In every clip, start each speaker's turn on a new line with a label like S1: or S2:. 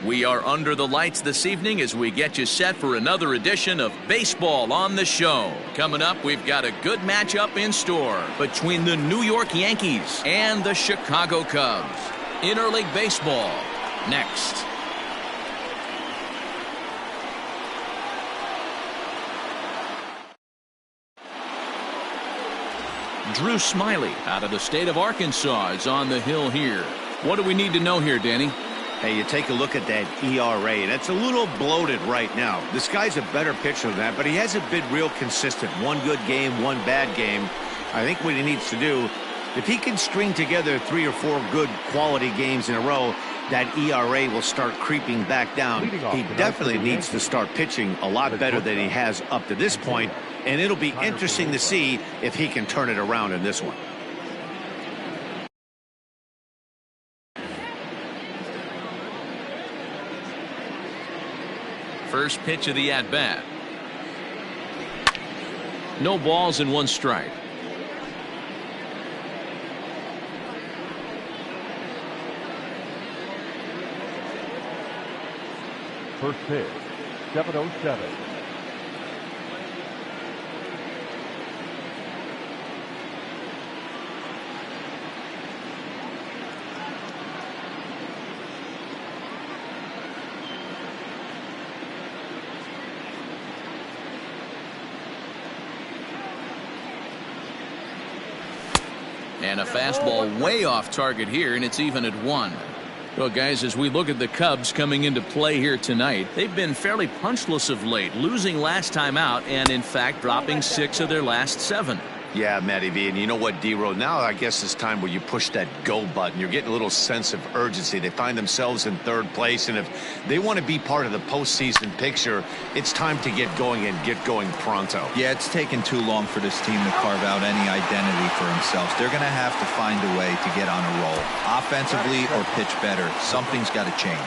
S1: We are under the lights this evening as we get you set for another edition of Baseball on the Show. Coming up, we've got a good matchup in store between the New York Yankees and the Chicago Cubs. Interleague Baseball, next. Drew Smyly out of the state of Arkansas is on the hill here. What do we need to know here, Danny?
S2: Hey, you take a look at that ERA. That's a little bloated right now. This guy's a better pitcher than that, but he hasn't been real consistent. One good game, one bad game. I think what he needs to do, if he can string together 3 or 4 good quality games in a row, that ERA will start creeping back down. He definitely needs to start pitching a lot better than he has up to this point, and it'll be interesting to see if he can turn it around in this one.
S1: First pitch of the at-bat. No balls and 1 strike.
S3: First pitch, 7:07.
S1: And a fastball way off target here, and it's even at 1. Well, guys, as we look at the Cubs coming into play here tonight, they've been fairly punchless of late, losing last time out and, in fact, dropping 6 of their last 7.
S2: Yeah, Matty B, and you know what, D-Row, now I guess it's time where you push that go button. You're getting a little sense of urgency. They find themselves in 3rd place, and if they want to be part of the postseason picture, it's time to get going and get going pronto.
S4: Yeah, it's taken too long for this team to carve out any identity for themselves. They're going to have to find a way to get on a roll, offensively or pitch better. Something's got to change.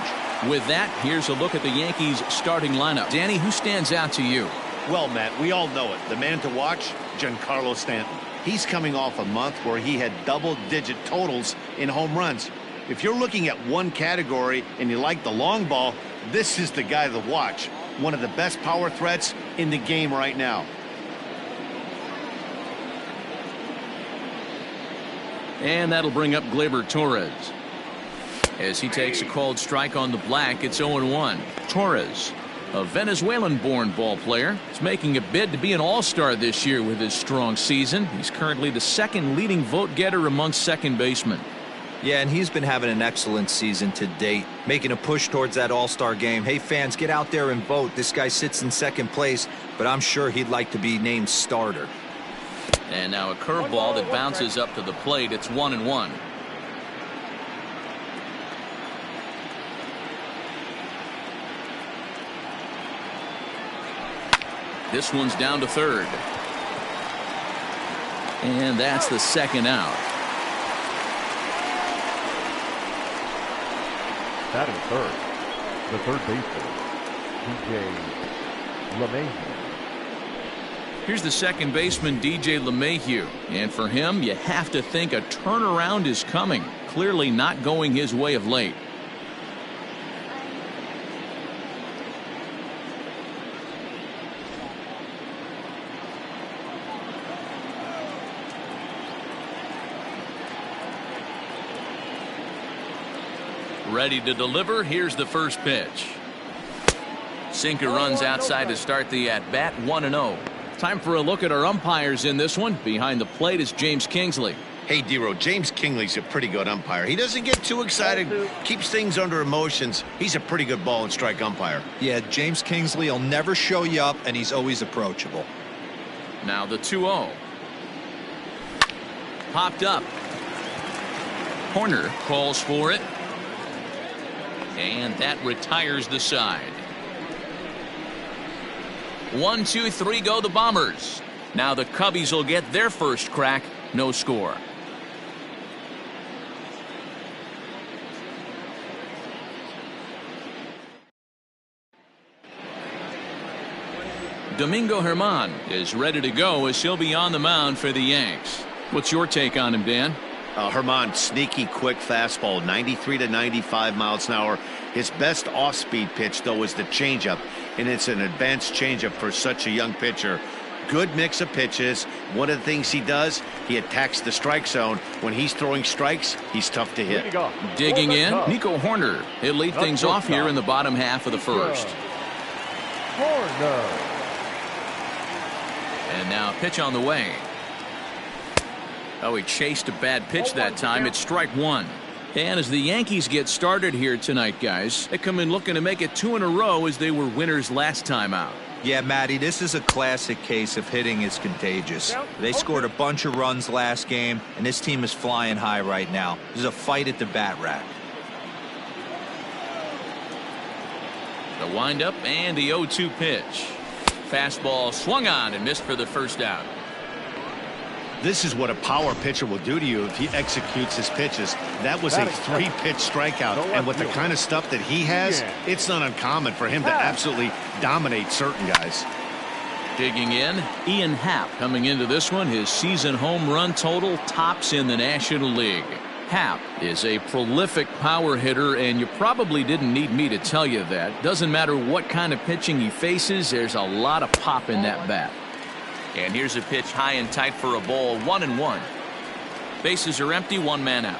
S1: With that, here's a look at the Yankees starting lineup. Danny, who stands out to you?
S2: Well, Matt, we all know it. The man to watch, Giancarlo Stanton. He's coming off a month where he had double-digit totals in home runs. If you're looking at one category and you like the long ball, this is the guy to watch. One of the best power threats in the game right now.
S1: And that'll bring up Gleyber Torres. As he takes a called strike on the black, it's 0-1. Torres, a Venezuelan-born ball player, is making a bid to be an all-star this year with his strong season. He's currently the 2nd leading vote-getter amongst second basemen.
S4: Yeah, and he's been having an excellent season to date, making a push towards that all-star game. Hey, fans, get out there and vote. This guy sits in 2nd place, but I'm sure he'd like to be named starter.
S1: And now a curveball that bounces up to the plate. It's 1-1. This one's down to 3rd. And that's the 2nd out.
S3: Batting 3rd, the 3rd baseman, DJ LeMahieu.
S1: Here's the 2nd baseman, DJ LeMahieu. And for him, you have to think a turnaround is coming. Clearly not going his way of late. Ready to deliver. Here's the first pitch. Sinker runs outside to start the at-bat. 1-0. Time for a look at our umpires in this one. Behind the plate is James Kingsley.
S2: Hey, D-Row, James Kingsley's a pretty good umpire. He doesn't get too excited, keeps things under emotions. He's a pretty good ball and strike umpire.
S4: Yeah, James Kingsley will never show you up, and he's always approachable.
S1: Now the 2-0. Popped up. Corner calls for it. And that retires the side. 1, 2, 3 go the Bombers. Now the Cubbies will get their first crack. No score. Domingo Germán is ready to go as he'll be on the mound for the Yanks. What's your take on him, Dan?
S2: Herman, sneaky, quick fastball, 93 to 95 miles an hour. His best off-speed pitch, though, is the changeup, and it's an advanced changeup for such a young pitcher. Good mix of pitches. One of the things he does, he attacks the strike zone. When he's throwing strikes, he's tough to hit.
S1: Digging in, Nico Horner. He'll lead things off here in the bottom half of the first.
S3: Horner.
S1: And now pitch on the way. Oh, he chased a bad pitch that time. It's strike one. And as the Yankees get started here tonight, guys, they come in looking to make it 2 in a row as they were winners last time out.
S4: Yeah, Matty, this is a classic case of hitting is contagious. They scored a bunch of runs last game, and this team is flying high right now. There's a fight at the bat rack.
S1: The windup and the 0-2 pitch. Fastball swung on and missed for the first out.
S2: This is what a power pitcher will do to you if he executes his pitches. That was a 3-pitch strikeout, and with the kind of stuff that he has, it's not uncommon for him to absolutely dominate certain guys.
S1: Digging in, Ian Happ coming into this one. His season home run total tops in the National League. Happ is a prolific power hitter, and you probably didn't need me to tell you that. Doesn't matter what kind of pitching he faces, there's a lot of pop in that bat. And here's a pitch high and tight for a ball, 1-1. Bases are empty, 1 man out.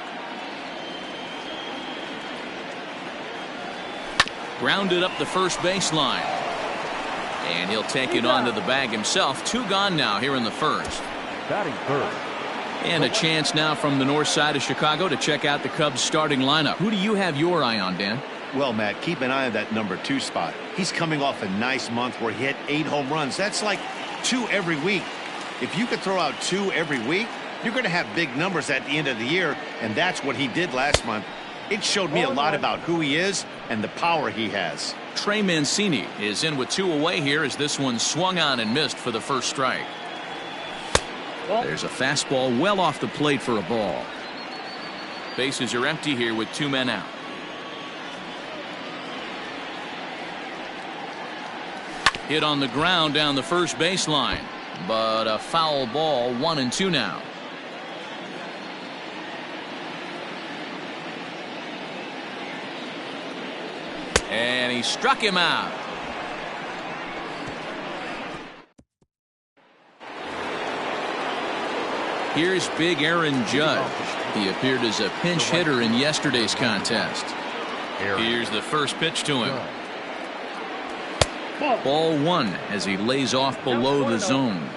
S1: Grounded up the first baseline. And he'll take it onto the bag himself. 2 gone now here in the first.
S3: Batting third.
S1: And a chance now from the north side of Chicago to check out the Cubs starting lineup. Who do you have your eye on, Dan?
S2: Well, Matt, keep an eye on that number 2 spot. He's coming off a nice month where he hit 8 home runs. That's like 2 every week. If you could throw out 2 every week, you're going to have big numbers at the end of the year, and that's what he did last month. It showed me a lot about who he is and the power he has.
S1: Trey Mancini is in with 2 away here as this one swung on and missed for the first strike. There's a fastball well off the plate for a ball. Bases are empty here with 2 men out. Hit on the ground down the first baseline, but a foul ball, 1-2 now. And he struck him out. Here's big Aaron Judge. He appeared as a pinch hitter in yesterday's contest. Here's the first pitch to him. Ball 1 as he lays off below the zone.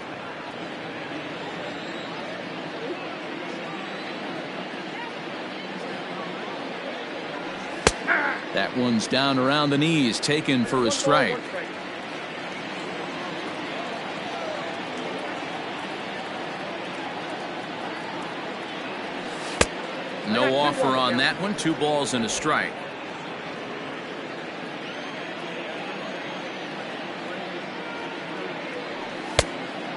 S1: That one's down around the knees, taken for a strike. No offer on that one. 2 balls and a strike.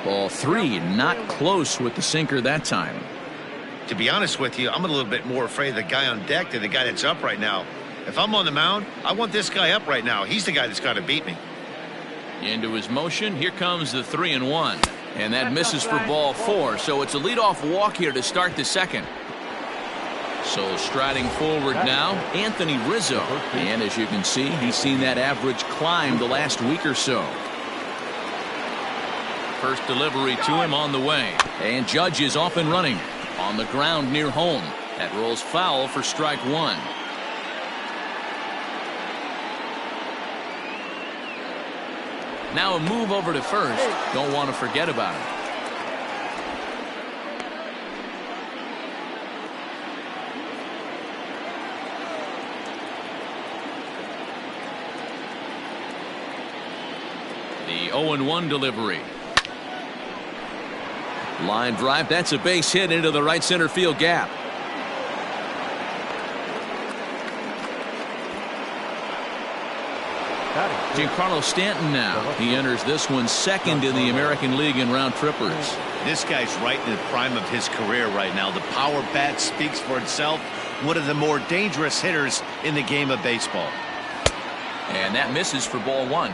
S1: Ball 3, not close with the sinker that time.
S2: To be honest with you, I'm a little bit more afraid of the guy on deck than the guy that's up right now. If I'm on the mound, I want this guy up right now. He's the guy that's got to beat me.
S1: Into his motion. Here comes the 3-1. And that misses for ball 4. So it's a leadoff walk here to start the second. So striding forward now, Anthony Rizzo. And as you can see, he's seen that average climb the last week or so. First delivery to him on the way. And Judge is off and running on the ground near home. That rolls foul for strike 1. Now a move over to first. Don't want to forget about it. The 0-1 delivery. Line drive. That's a base hit into the right center field gap. Giancarlo Stanton now. He enters this one second in the American League in round trippers.
S2: This guy's right in the prime of his career right now. The power bat speaks for itself. One of the more dangerous hitters in the game of baseball.
S1: And that misses for ball 1.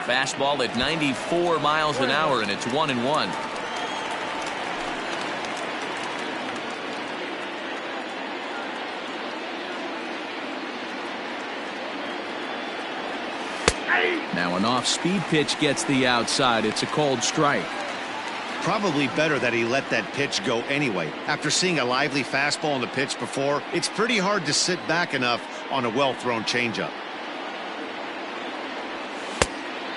S1: Fastball at 94 miles an hour, and it's 1-1. Now an off-speed pitch gets the outside. It's a called strike.
S2: Probably better that he let that pitch go anyway. After seeing a lively fastball on the pitch before, it's pretty hard to sit back enough on a well-thrown changeup.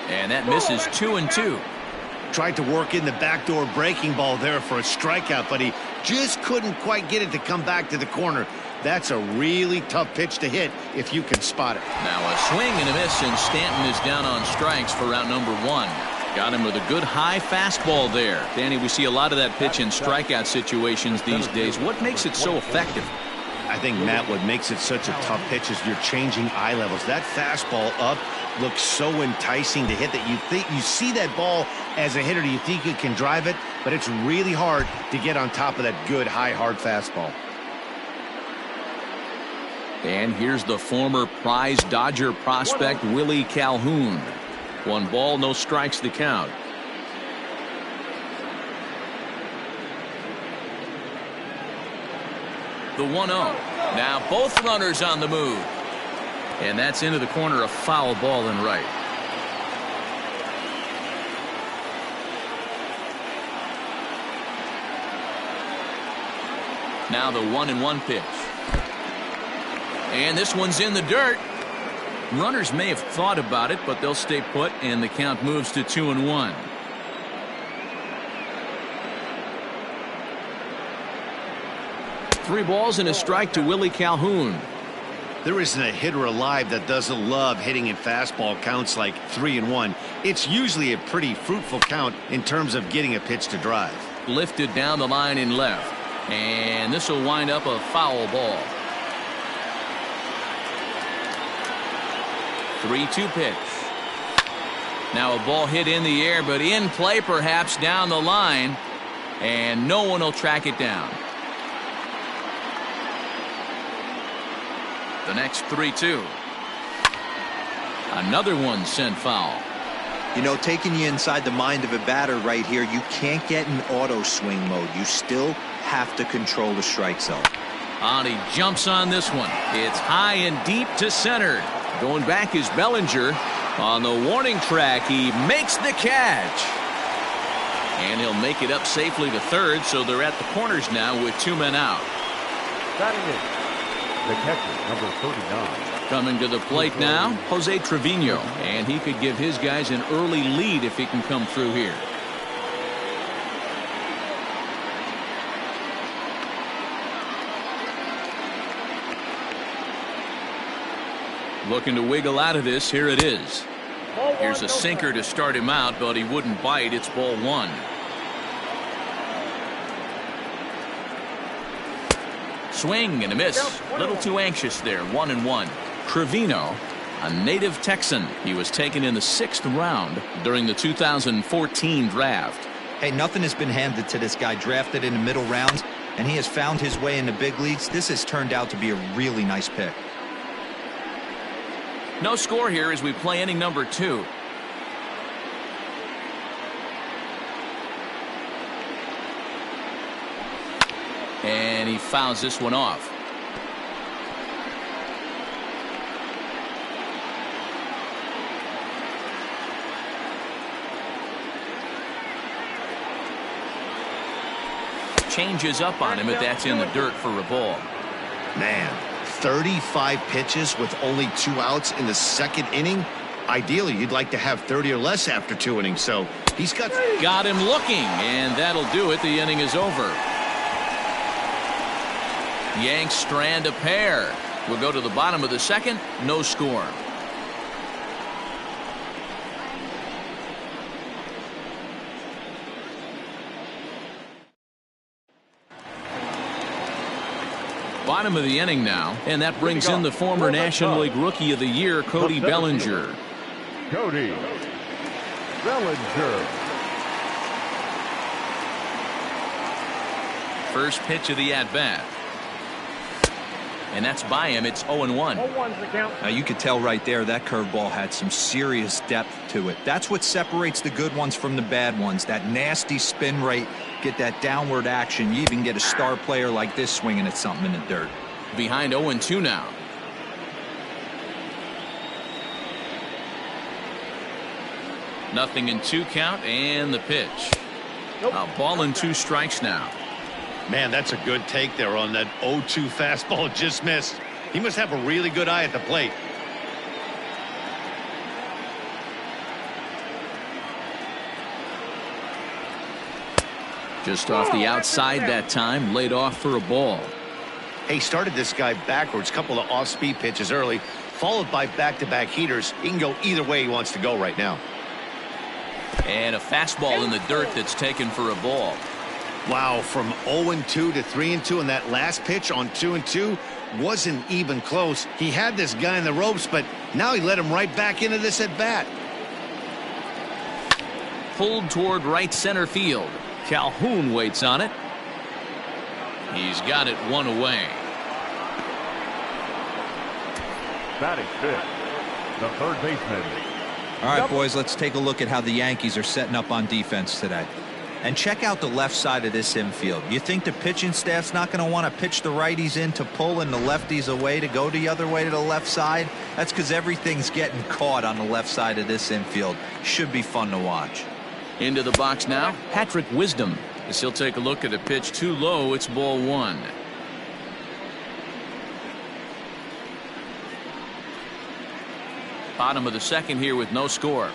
S1: And that misses 2-2.
S2: Tried to work in the backdoor breaking ball there for a strikeout, but he just couldn't quite get it to come back to the corner. That's a really tough pitch to hit if you can spot it.
S1: Now a swing and a miss, and Stanton is down on strikes for round number 1. Got him with a good high fastball there. Danny, we see a lot of that pitch in strikeout situations these days. What makes it so effective?
S2: I think, Matt, what makes it such a tough pitch is you're changing eye levels. That fastball up looks so enticing to hit that you see that ball as a hitter, you think you can drive it, but it's really hard to get on top of that good high hard fastball.
S1: And here's the former prize Dodger prospect Willie Calhoun. 1 ball, no strikes to count. The 1-0. Now both runners on the move. And that's into the corner, a foul ball and right. Now the 1-1 pitch. And this one's in the dirt. Runners may have thought about it, but they'll stay put, and the count moves to 2-1. Three balls and a strike to Willie Calhoun.
S2: There isn't a hitter alive that doesn't love hitting in fastball counts like 3-1. It's usually a pretty fruitful count in terms of getting a pitch to drive.
S1: Lifted down the line in left. And this will wind up a foul ball. 3-2 pitch. Now a ball hit in the air, but in play perhaps down the line. And no one will track it down. The next 3-2. Another one sent foul.
S4: You know, taking you inside the mind of a batter right here, you can't get in auto swing mode. You still have to control the strike zone.
S1: And he jumps on this one. It's high and deep to center. Going back is Bellinger. On the warning track, he makes the catch. And he'll make it up safely to third, so they're at the corners now with 2 men out.
S3: Batting in, the catcher, number 39.
S1: Coming to the plate now, Jose Trevino. And he could give his guys an early lead if he can come through here. Looking to wiggle out of this. Here it is. Here's a sinker to start him out, but he wouldn't bite. It's ball 1. Swing and a miss. A little too anxious there. 1-1. Trevino, a native Texan. He was taken in the 6th round during the 2014 draft.
S4: Hey, nothing has been handed to this guy. Drafted in the middle rounds, and he has found his way in the big leagues. This has turned out to be a really nice pick.
S1: No score here as we play inning number 2. And he fouls this one off. Changes up on him, but that's in the dirt for a ball.
S2: Man, 35 pitches with only 2 outs in the 2nd inning. Ideally, you'd like to have 30 or less after 2 innings, so he's got
S1: him looking, and that'll do it. The inning is over. Yanks strand a pair. We'll go to the bottom of the 2nd. No score. Bottom of the inning now, and that brings in the former National League Rookie of the Year, Cody Bellinger.
S3: Cody Bellinger.
S1: First pitch of the at-bat. And that's by him. It's 0-1.
S3: 0-1's the count.
S4: Now you could tell right there that curveball had some serious depth to it. That's what separates the good ones from the bad ones. That nasty spin rate, get that downward action. You even get a star player like this swinging at something in the dirt.
S1: Behind 0-2 now. Nothing in 2 count, and the pitch. A ball and 2 strikes now.
S2: Man, that's a good take there on that 0-2 fastball. Just missed. He must have a really good eye at the plate.
S1: Just off the outside that time, laid off for a ball.
S2: Hey, started this guy backwards. Couple of off-speed pitches early, followed by back-to-back heaters. He can go either way he wants to go right now.
S1: And a fastball in the dirt that's taken for a ball.
S2: Wow, from 0-2 to 3-2 in that last pitch on 2-2 wasn't even close. He had this guy in the ropes, but now he let him right back into this at bat.
S1: Pulled toward right center field. Calhoun waits on it. He's got it 1 away.
S3: Batting fifth, the third baseman.
S4: All right, boys, let's take a look at how the Yankees are setting up on defense today. And check out the left side of this infield. You think the pitching staff's not going to want to pitch the righties in to pull and the lefties away to go the other way to the left side? That's because everything's getting caught on the left side of this infield. Should be fun to watch.
S1: Into the box now, Patrick Wisdom. As he'll take a look at a pitch too low, it's ball 1. Bottom of the second here with no score.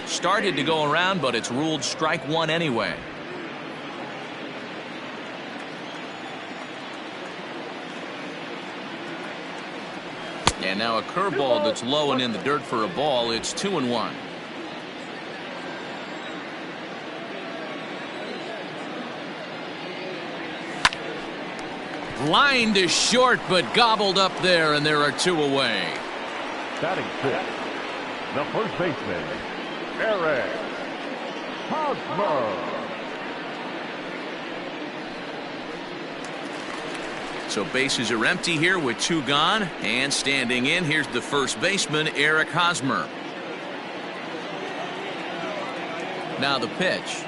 S1: Started to go around, but it's ruled strike 1 anyway. And now a curveball that's low and in the dirt for a ball. It's 2-1. Line to short, but gobbled up there, and there are 2 away.
S3: Batting fifth, the first baseman, Eric Hosmer.
S1: So bases are empty here with 2 gone, and standing in, here's the first baseman, Eric Hosmer. Now the pitch.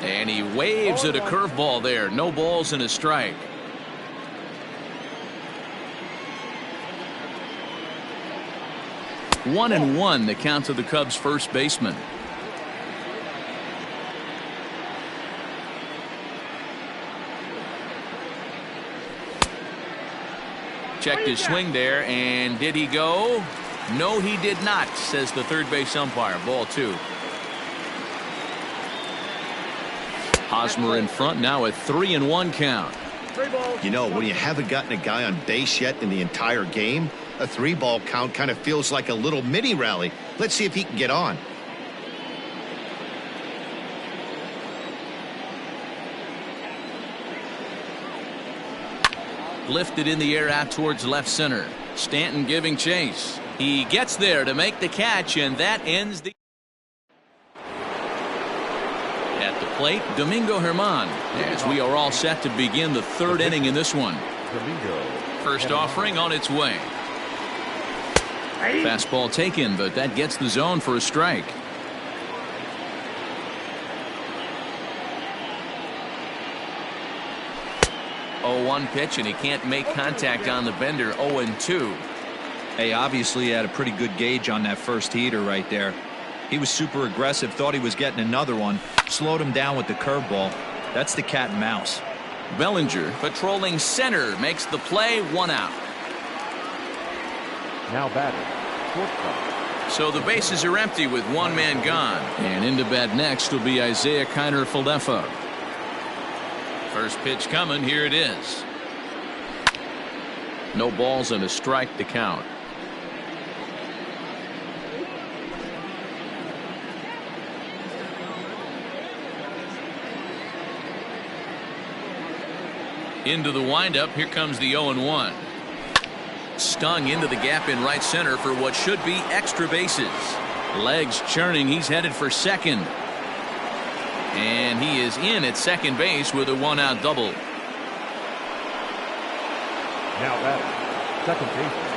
S1: And he waves at a curveball there. No balls and a strike. One and one, the count to the Cubs first baseman. Checked his swing there, and did he go? No, he did not, says the third base umpire. Ball 2. Hosmer in front now, a 3-1 count.
S2: You know, when you haven't gotten a guy on base yet in the entire game, a 3-ball count kind of feels like a little mini rally. Let's see if he can get on.
S1: Lifted in the air out towards left center. Stanton giving chase. He gets there to make the catch, and that ends the... At the plate, Domingo Germán, as we are all set to begin the third inning in this one. First offering on its way. Fastball taken, but that gets the zone for a strike. One pitch, and he can't make contact on the bender. 0-2.
S4: Hey, obviously he had a pretty good gauge on that first heater right there. He was super aggressive, thought he was getting another one, slowed him down with the curveball. That's the cat and mouse.
S1: Bellinger patrolling center makes the play. 1 out.
S3: Now batting shortstop.
S1: So the bases are empty with 1 man gone, and into bat next will be Isaiah Kiner-Falefa. First pitch coming. Here it is. No balls and a strike to count. Into the windup. Here comes the 0-1. Stung into the gap in right center for what should be extra bases. Legs churning. He's headed for second. And he is in at second base with a one-out double.
S3: Now batting, second baseman,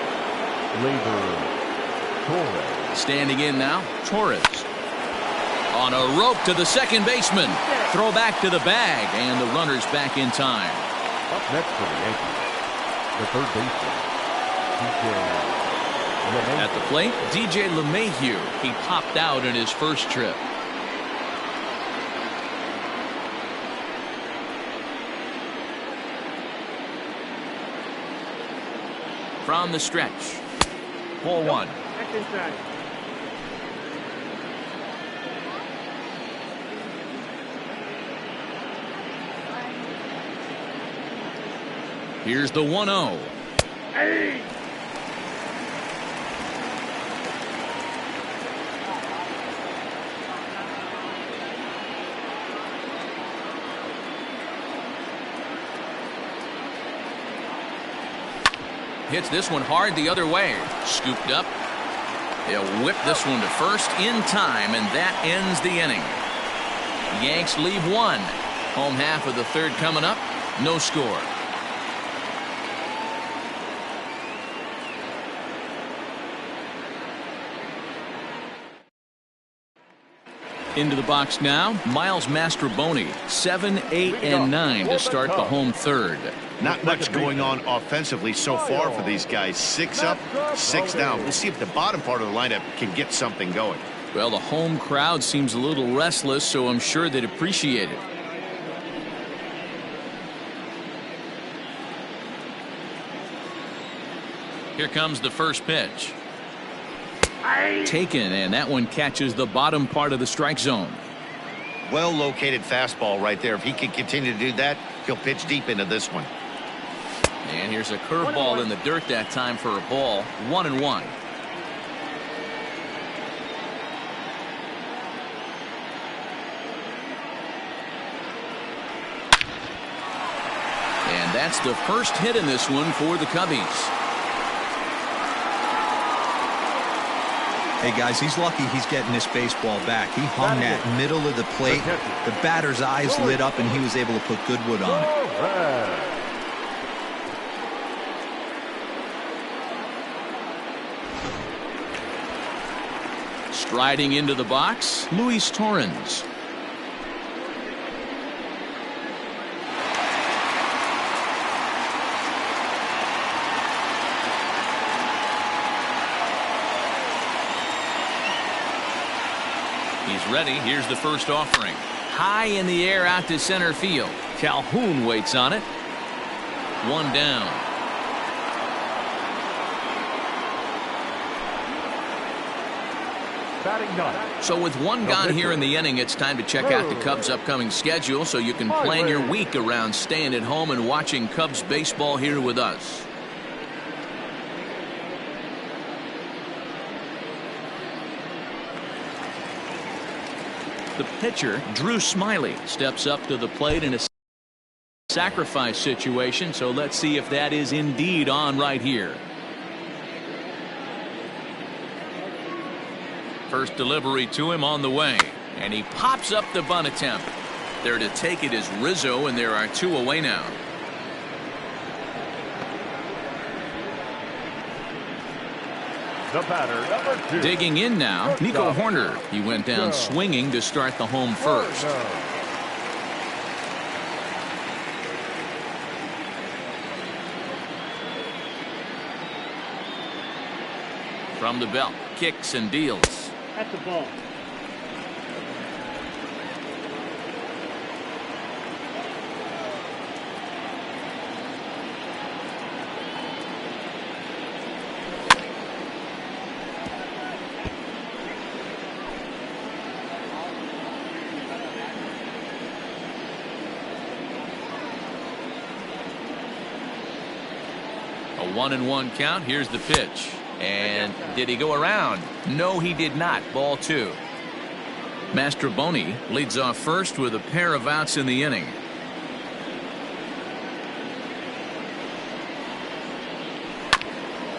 S3: Torres.
S1: Standing in now, Torres. On a rope to the second baseman. Throw back to the bag, and the runner's back in time.
S3: Up next for the Yankees, the third baseman, DJ.
S1: At the plate, DJ LeMahieu. He popped out in his first trip. From the stretch, ball one. Here's the 1-0.
S3: Hey!
S1: Hits this one hard the other way. Scooped up. They'll whip this one to first in time, and that ends the inning. Yanks leave one. Home half of the third coming up. No score. Into the box now, Miles Mastrobuoni. 7, 8, and 9 to start the home third.
S2: Not much going on offensively so far for these guys. 6 up, 6 down. We'll see if the bottom part of the lineup can get something going.
S1: Well, the home crowd seems a little restless, so I'm sure they'd appreciate it. Here comes the first pitch. Taken, and that one catches the bottom part of the strike zone.
S2: Well located fastball right there. If he can continue to do that, he'll pitch deep into this one.
S1: And here's a curveball in the dirt that time for a ball. 1-1. And that's the first hit in this one for the Cubbies.
S4: Hey guys, he's lucky he's getting this baseball back. He hung that middle of the plate. The batter's eyes lit up and he was able to put good wood on it.
S1: Striding into the box, Luis Torrens. He's ready. Here's the first offering. High in the air out to center field. Calhoun waits on it. One down.
S3: Batting ninth.
S1: So with one gone here in the inning, it's time to check out the Cubs' upcoming schedule so you can plan your week around staying at home and watching Cubs baseball here with us. The pitcher, Drew Smyly, steps up to the plate in a sacrifice situation, so let's see if that is indeed on right here. First delivery to him on the way, and he pops up the bunt attempt. There to take it is Rizzo, and there are 2 away now.
S3: The batter, number 2.
S1: Digging in now, Nico Horner. He went down swinging to start the home first. From the belt, kicks and deals.
S5: At the ball.
S1: A 1-1 count. Here's the pitch. And did he go around? No, he did not. Ball 2. Mastrobuoni leads off first with a pair of outs in the inning.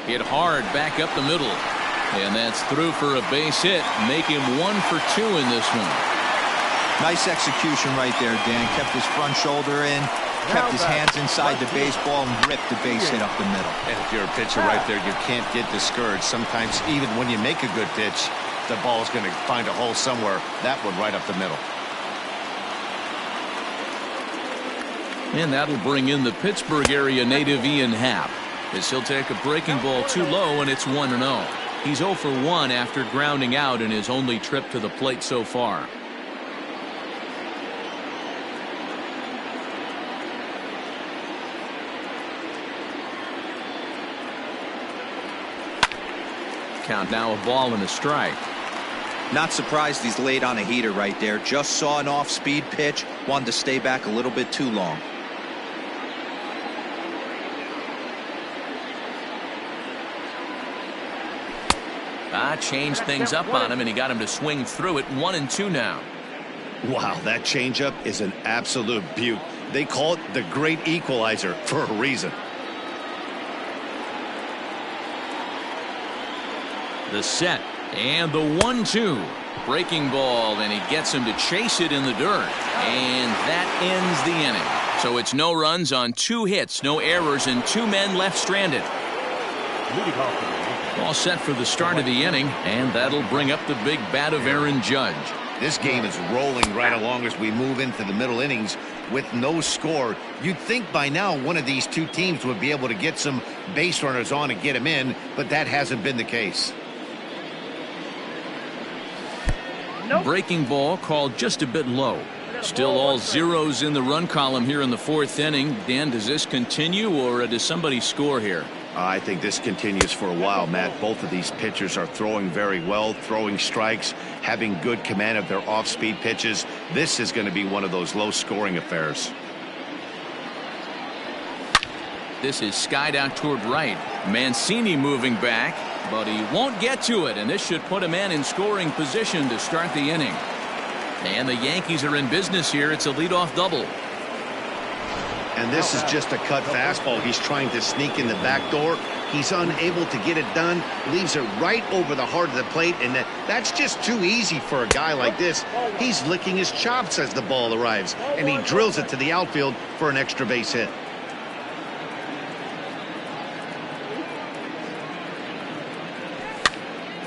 S1: Hit hard back up the middle. And that's through for a base hit. Make him 1 for 2 in this one.
S4: Nice execution right there, Dan. Kept his front shoulder in, kept his hands inside the baseball, and ripped the base hit up the middle.
S2: And if you're a pitcher right there, you can't get discouraged. Sometimes even when you make a good pitch, the ball's going to find a hole somewhere. That one right up the middle.
S1: And that'll bring in the Pittsburgh area native Ian Happ, as he'll take a breaking ball too low, and it's 1-0. He's 0 for 1 after grounding out in his only trip to the plate so far. Count now, a ball and a strike.
S4: Not surprised he's laid on a heater right there. Just saw an off-speed pitch, wanted to stay back a little bit too long.
S1: Changed things up on him, and he got him to swing through it. 1-2 now.
S2: Wow, that changeup is an absolute beaut. They call it the great equalizer for a reason.
S1: The set and the 1-2. Breaking ball, and he gets him to chase it in the dirt. And that ends the inning. So it's no runs on 2 hits, no errors, and 2 men left stranded. All set for the start of the inning, and that'll bring up the big bat of Aaron Judge.
S2: This game is rolling right along as we move into the middle innings with no score. You'd think by now one of these two teams would be able to get some base runners on and get them in, but that hasn't been the case.
S1: Breaking ball called just a bit low. Still all zeros in the run column here in the 4th inning. Dan, does this continue, or does somebody score here?
S2: I think this continues for a while, Matt. Both of these pitchers are throwing very well, throwing strikes, having good command of their off-speed pitches. This is going to be one of those low-scoring affairs.
S1: This is skied out toward right. Mancini moving back, but he won't get to it, and this should put a man in scoring position to start the inning. And the Yankees are in business here. It's a leadoff double.
S2: And this is just a cut fastball. He's trying to sneak in the back door. He's unable to get it done. Leaves it right over the heart of the plate, and that's just too easy for a guy like this. He's licking his chops as the ball arrives, and he drills it to the outfield for an extra base hit.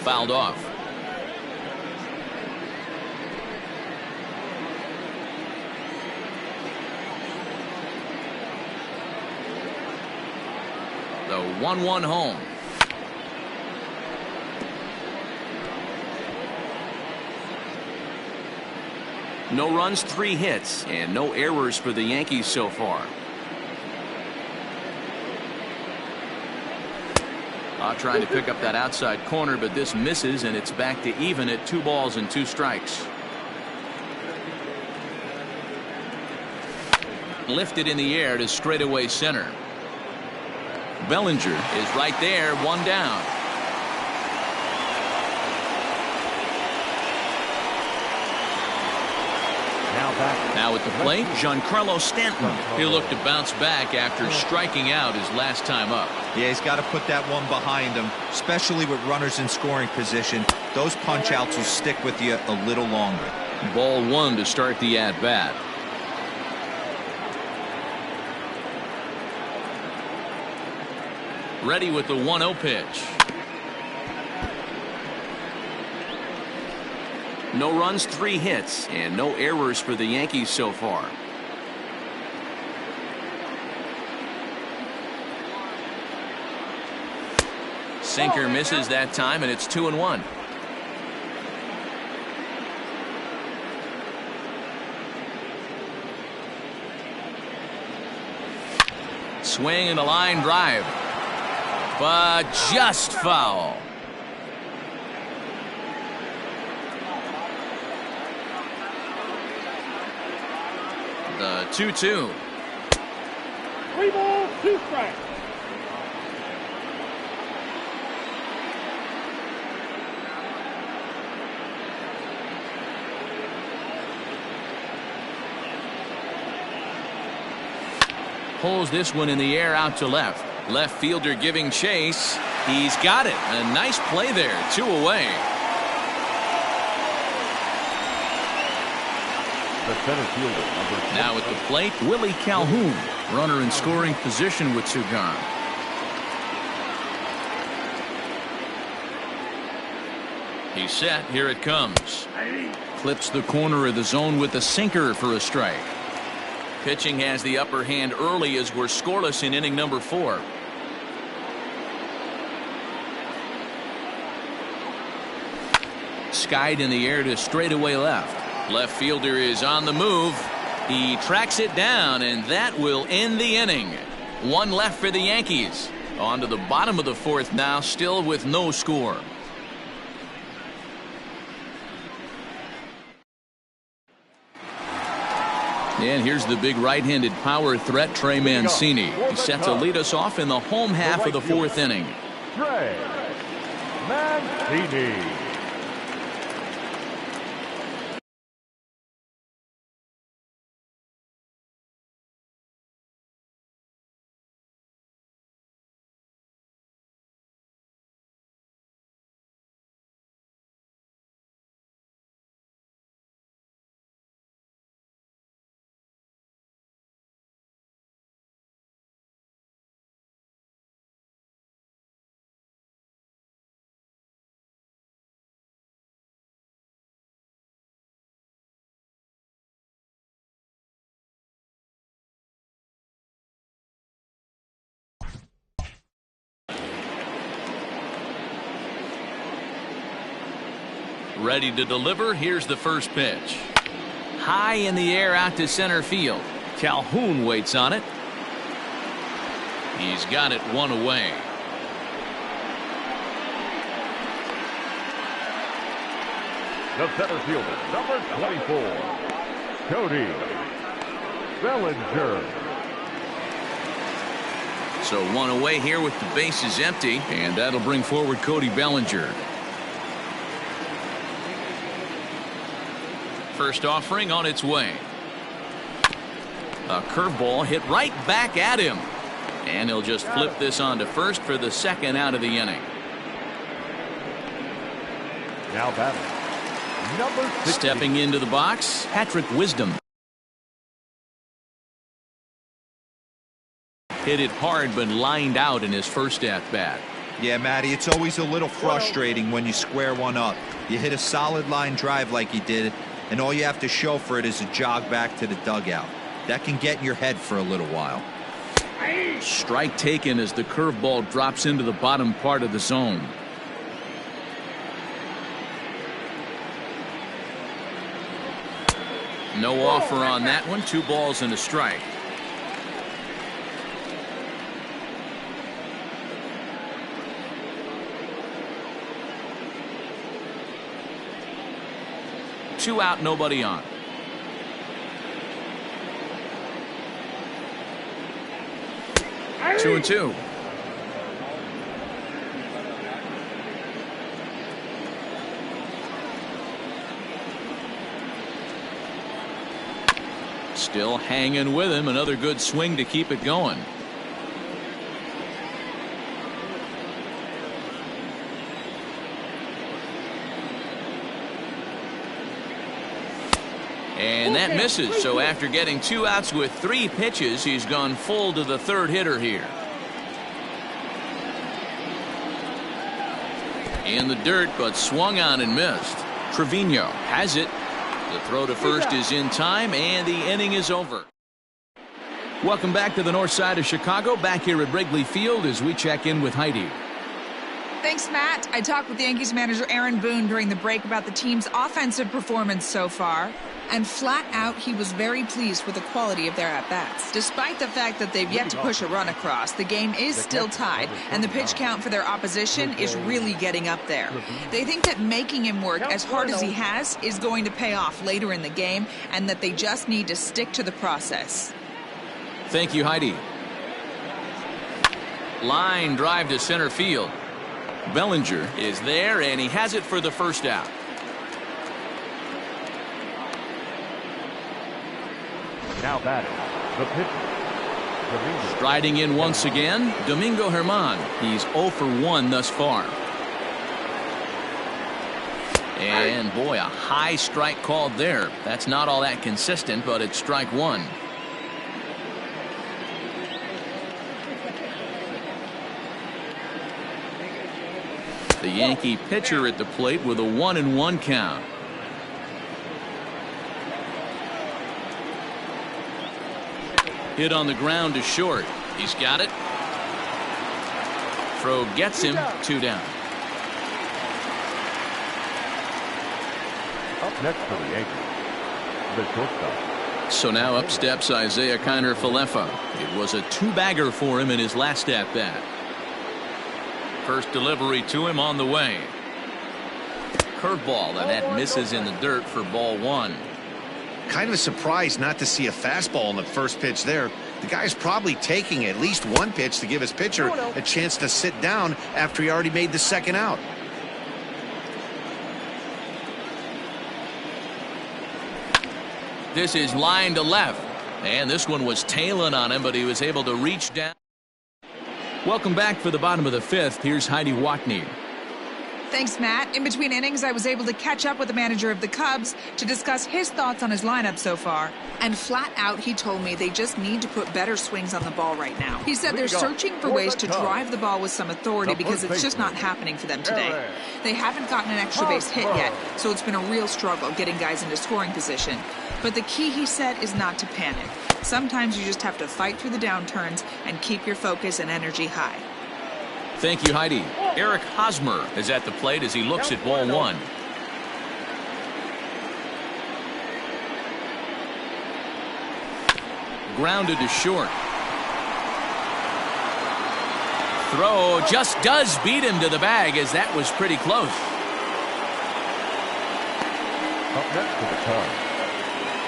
S1: Fouled off. The 1-1 home. No runs, 3 hits, and no errors for the Yankees so far. Trying to pick up that outside corner, but this misses, and it's back to even at 2 balls and 2 strikes. Lifted in the air to straightaway center. Bellinger is right there, 1 down. Now at the plate, Giancarlo Stanton. He'll look to bounce back after striking out his last time up.
S4: Yeah, he's got to put that one behind him, especially with runners in scoring position. Those punch-outs will stick with you a little longer.
S1: Ball 1 to start the at-bat. Ready with the 1-0 pitch. No runs, 3 hits, and no errors for the Yankees so far. Sinker misses that time, and it's 2-1. Swing and a line drive, but just foul. The 2-2.
S5: 3 balls, 2 strikes.
S1: Pulls this one in the air out to left. Left fielder giving chase. He's got it. A nice play there. 2 away.
S3: The center fielder, number
S1: Now at the plate, Willie Calhoun, runner in scoring position with two gone. He's set. Here it comes. Clips the corner of the zone with a sinker for a strike. Pitching has the upper hand early as we're scoreless in inning number 4. Skied in the air to straightaway left. Left fielder is on the move. He tracks it down, and that will end the inning. One left for the Yankees. On to the bottom of the 4th now, still with no score. And here's the big right-handed power threat, Trey Mancini. He's set to lead us off in the home half of the 4th inning.
S3: Trey Mancini.
S1: Ready to deliver. Here's the first pitch. High in the air out to center field. Calhoun waits on it. He's got it one away.
S3: The center fielder, number 24, Cody Bellinger.
S1: So one away here with the bases empty, and that'll bring forward Cody Bellinger. First offering on its way. A curveball hit right back at him. And he'll just flip this on to first for the second out of the inning.
S3: Now batting, number 60.
S1: Stepping into the box, Patrick Wisdom. Hit it hard but lined out in his first at-bat.
S4: Yeah, Matty, it's always a little frustrating when you square one up. You hit a solid line drive like he did, and all you have to show for it is a jog back to the dugout. That can get in your head for a little while.
S1: Strike taken as the curveball drops into the bottom part of the zone. No offer on that one. 2 balls and a strike. Two out, nobody on. Two and two. Still hanging with him. Another good swing to keep it going. And that misses. So after getting 2 outs with 3 pitches, he's gone full to the third hitter here. In the dirt, but swung on and missed. Trevino has it. The throw to first is in time, and the inning is over. Welcome back to the north side of Chicago, back here at Wrigley Field as we check in with Heidi.
S6: Thanks, Matt. I talked with Yankees manager Aaron Boone during the break about the team's offensive performance so far. And flat out, he was very pleased with the quality of their at-bats. Despite the fact that they've yet to push a run across, the game is still tied, and the pitch count for their opposition is really getting up there. They think that making him work as hard as he has is going to pay off later in the game, and that they just need to stick to the process.
S1: Thank you, Heidi. Line drive to center field. Bellinger is there, and he has it for the first out.
S3: Now batting, the pitcher,
S1: Striding in once again, Domingo Germán. He's 0 for 1 thus far. And boy, a high strike called there. That's not all that consistent, but it's strike one. The Yankee pitcher at the plate with a 1-1 count. Hit on the ground to short. He's got it. Throw gets him. 2 down.
S3: Up next for the Yankees, the shortstop.
S1: So now up steps Isaiah Kiner-Falefa. It was a 2-bagger for him in his last at-bat. First delivery to him on the way. Curveball, and that misses in the dirt for ball 1.
S2: Kind of surprised not to see a fastball in the first pitch there. The guy's probably taking at least one pitch to give his pitcher a chance to sit down after he already made the second out.
S1: This is line to left, and this one was tailing on him, but he was able to reach down. Welcome back for the bottom of the 5th. Here's Heidi Watney.
S6: Thanks, Matt. In between innings, I was able to catch up with the manager of the Cubs to discuss his thoughts on his lineup so far. And flat out, he told me they just need to put better swings on the ball right now. He said they're searching for ways to drive the ball with some authority because it's just not happening for them today. They haven't gotten an extra base hit yet, so it's been a real struggle getting guys into scoring position. But the key, he said, is not to panic. Sometimes you just have to fight through the downturns and keep your focus and energy high.
S1: Thank you, Heidi. Eric Hosmer is at the plate as he looks at ball 1. Grounded to short. Throw just does beat him to the bag, as that was pretty close.
S3: Up next for the Cubs,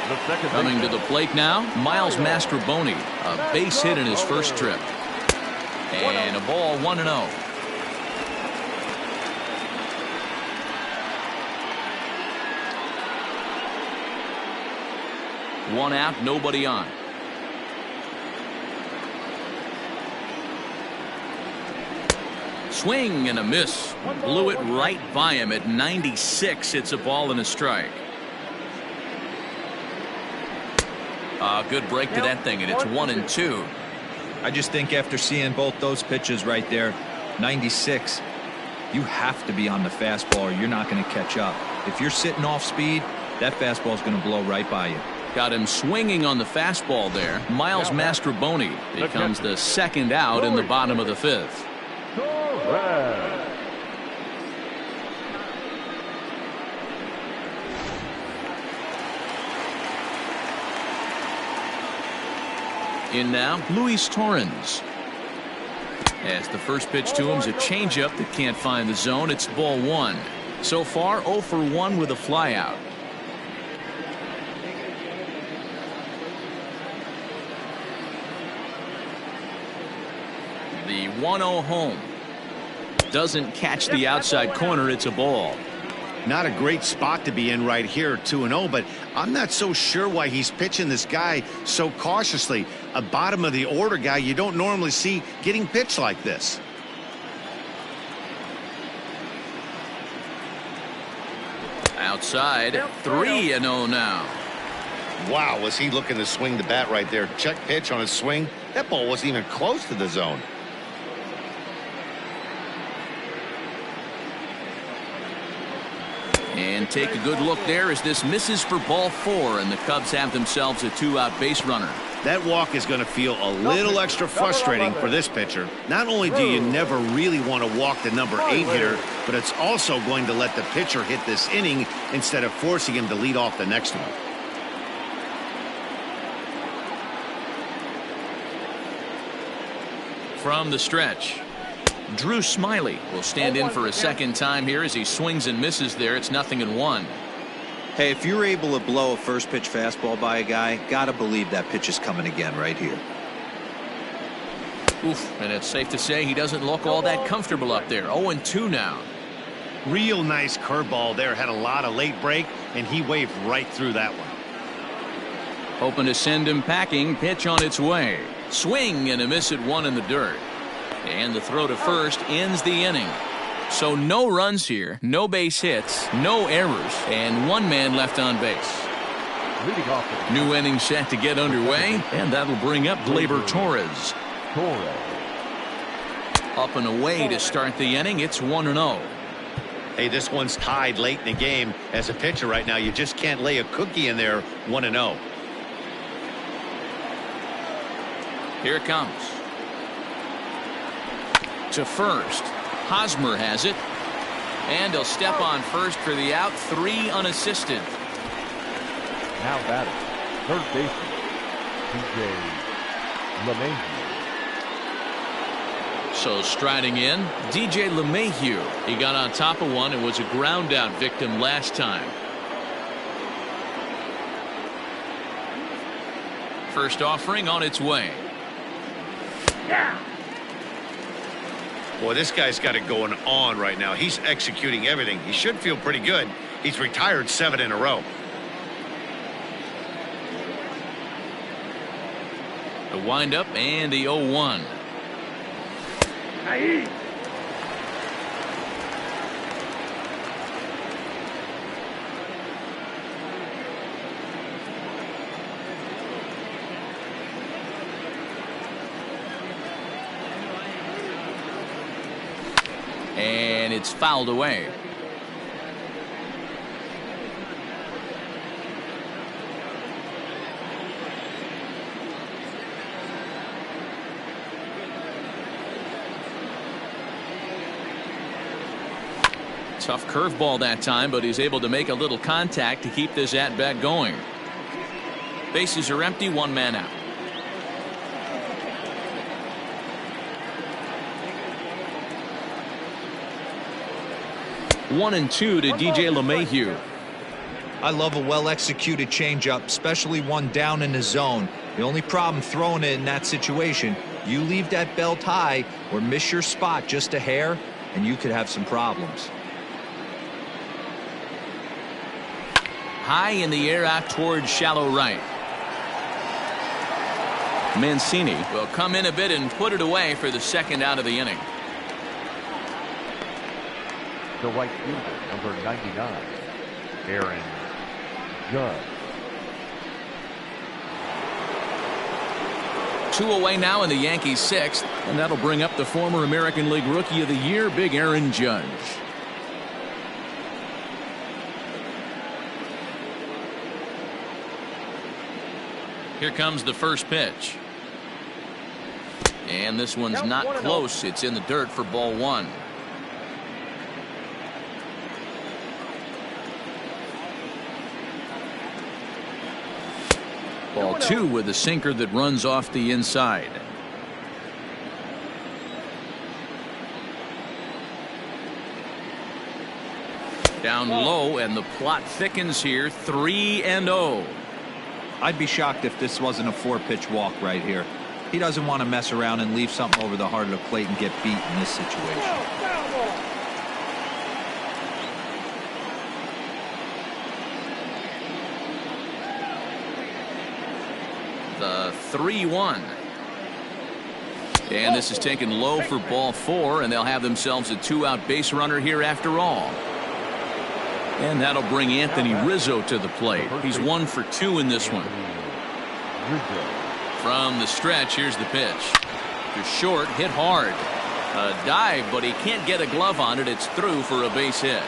S3: the second
S1: Coming to
S3: baseman,
S1: the plate now, Miles Mastroboni. A base hit in his first trip. And a ball 1-0. One out, nobody on. Swing and a miss. Blew it right by him at 96. It's a ball and a strike. Good break to that thing, and it's 1-2.
S4: I just think after seeing both those pitches right there, 96, you have to be on the fastball or you're not going to catch up. If you're sitting off speed, that fastball is going to blow right by you.
S1: Got him swinging on the fastball there. Miles Mastroboni becomes the second out in the bottom of the 5th. In now, Luis Torrens. As the first pitch to him is a changeup that can't find the zone. It's ball 1. So far, 0 for 1 with a flyout. The 1-0 home. Doesn't catch the outside corner. It's a ball.
S2: Not a great spot to be in right here, 2-0, but I'm not so sure why he's pitching this guy so cautiously. A bottom of the order guy you don't normally see getting pitched like this.
S1: Outside, 3-0 now.
S2: Wow, was he looking to swing the bat right there? Check pitch on his swing. That ball wasn't even close to the zone.
S1: And take a good look there as this misses for ball 4, and the Cubs have themselves a 2-out base runner.
S2: That walk is going to feel a little extra frustrating for this pitcher. Not only do you never really want to walk the number 8 hitter, but it's also going to let the pitcher hit this inning instead of forcing him to lead off the next one.
S1: From the stretch, Drew Smyly will stand in for a second time here as he swings and misses there. It's 0-1.
S4: Hey, if you're able to blow a first pitch fastball by a guy, gotta believe that pitch is coming again right here.
S1: Oof, and it's safe to say he doesn't look all that comfortable up there. 0-2 now.
S2: Real nice curveball there. Had a lot of late break, and he waved right through that one.
S1: Hoping to send him packing. Pitch on its way. Swing and a miss at 1 in the dirt. And the throw to first ends the inning. So no runs here, no base hits, no errors, and one man left on base.
S3: Leading off.
S1: New inning set to get underway, and that'll bring up Gleyber Torres. Up and away to start the inning. It's 1-0.
S2: Hey, this one's tied late in the game. As a pitcher right now, you just can't lay a cookie in there. 1-0.
S1: Here it comes. To first. Hosmer has it. And he'll step on first for the out. 3 unassisted.
S3: Now batting, third baseman, DJ LeMahieu.
S1: So striding in, DJ LeMahieu. He got on top of one and was a ground out victim last time. First offering on its way.
S2: Boy, this guy's got it going on right now. He's executing everything. He should feel pretty good. He's retired 7 in a row.
S1: The windup and the 0-1. And it's fouled away. Tough curveball that time, but he's able to make a little contact to keep this at-bat going. Bases are empty, one man out. One and two to DJ LeMahieu.
S4: I love a well-executed changeup, especially one down in the zone. The only problem throwing it in that situation, you leave that belt high or miss your spot just a hair, and you could have some problems.
S1: High in the air out towards shallow right. Mancini will come in a bit and put it away for the second out of the inning.
S3: The right fielder, number 99, Aaron Judge.
S1: 2 away now in the Yankees' 6th, and that'll bring up the former American League Rookie of the Year, Big Aaron Judge. Here comes the first pitch. And this one's not close. It's in the dirt for ball 1. Ball 2 with a sinker that runs off the inside. Down low, and the plot thickens here. 3-0.
S4: I'd be shocked if this wasn't a 4-pitch walk right here. He doesn't want to mess around and leave something over the heart of the plate and get beat in this situation.
S1: The 3-1. And this is taken low for ball 4, and they'll have themselves a 2-out base runner here after all. And that'll bring Anthony Rizzo to the plate. He's 1 for 2 in this one. From the stretch, here's the pitch. To short, hit hard. A dive, but he can't get a glove on it. It's through for a base hit.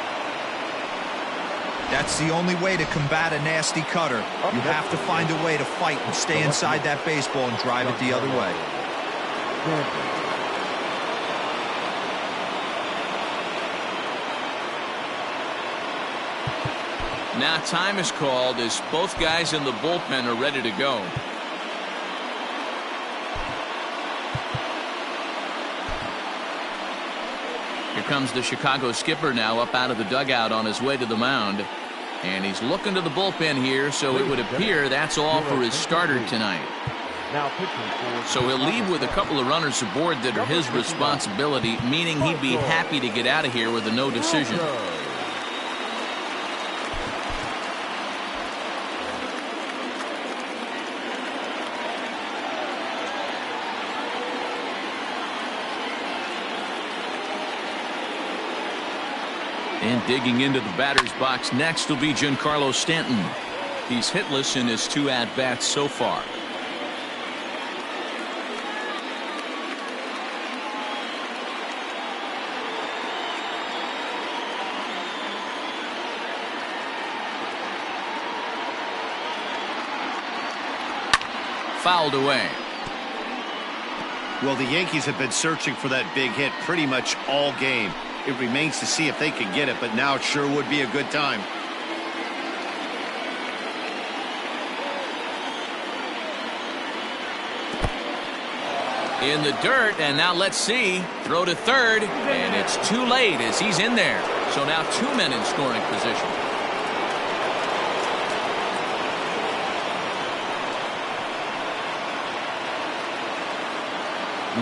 S4: That's the only way to combat a nasty cutter. You have to find a way to fight and stay inside that baseball and drive it the other way.
S1: Now time is called as both guys in the bullpen are ready to go. Here comes the Chicago skipper now up out of the dugout on his way to the mound. And he's looking to the bullpen here, so it would appear that's all for his starter tonight. So he'll leave with a couple of runners aboard that are his responsibility, meaning he'd be happy to get out of here with a no decision. And digging into the batter's box next will be Giancarlo Stanton. He's hitless in his 2 at-bats so far. Fouled away.
S2: Well, the Yankees have been searching for that big hit pretty much all game. It remains to see if they can get it, but now it sure would be a good time.
S1: In the dirt, and now let's see. Throw to third, and it's too late as he's in there. So now 2 men in scoring position.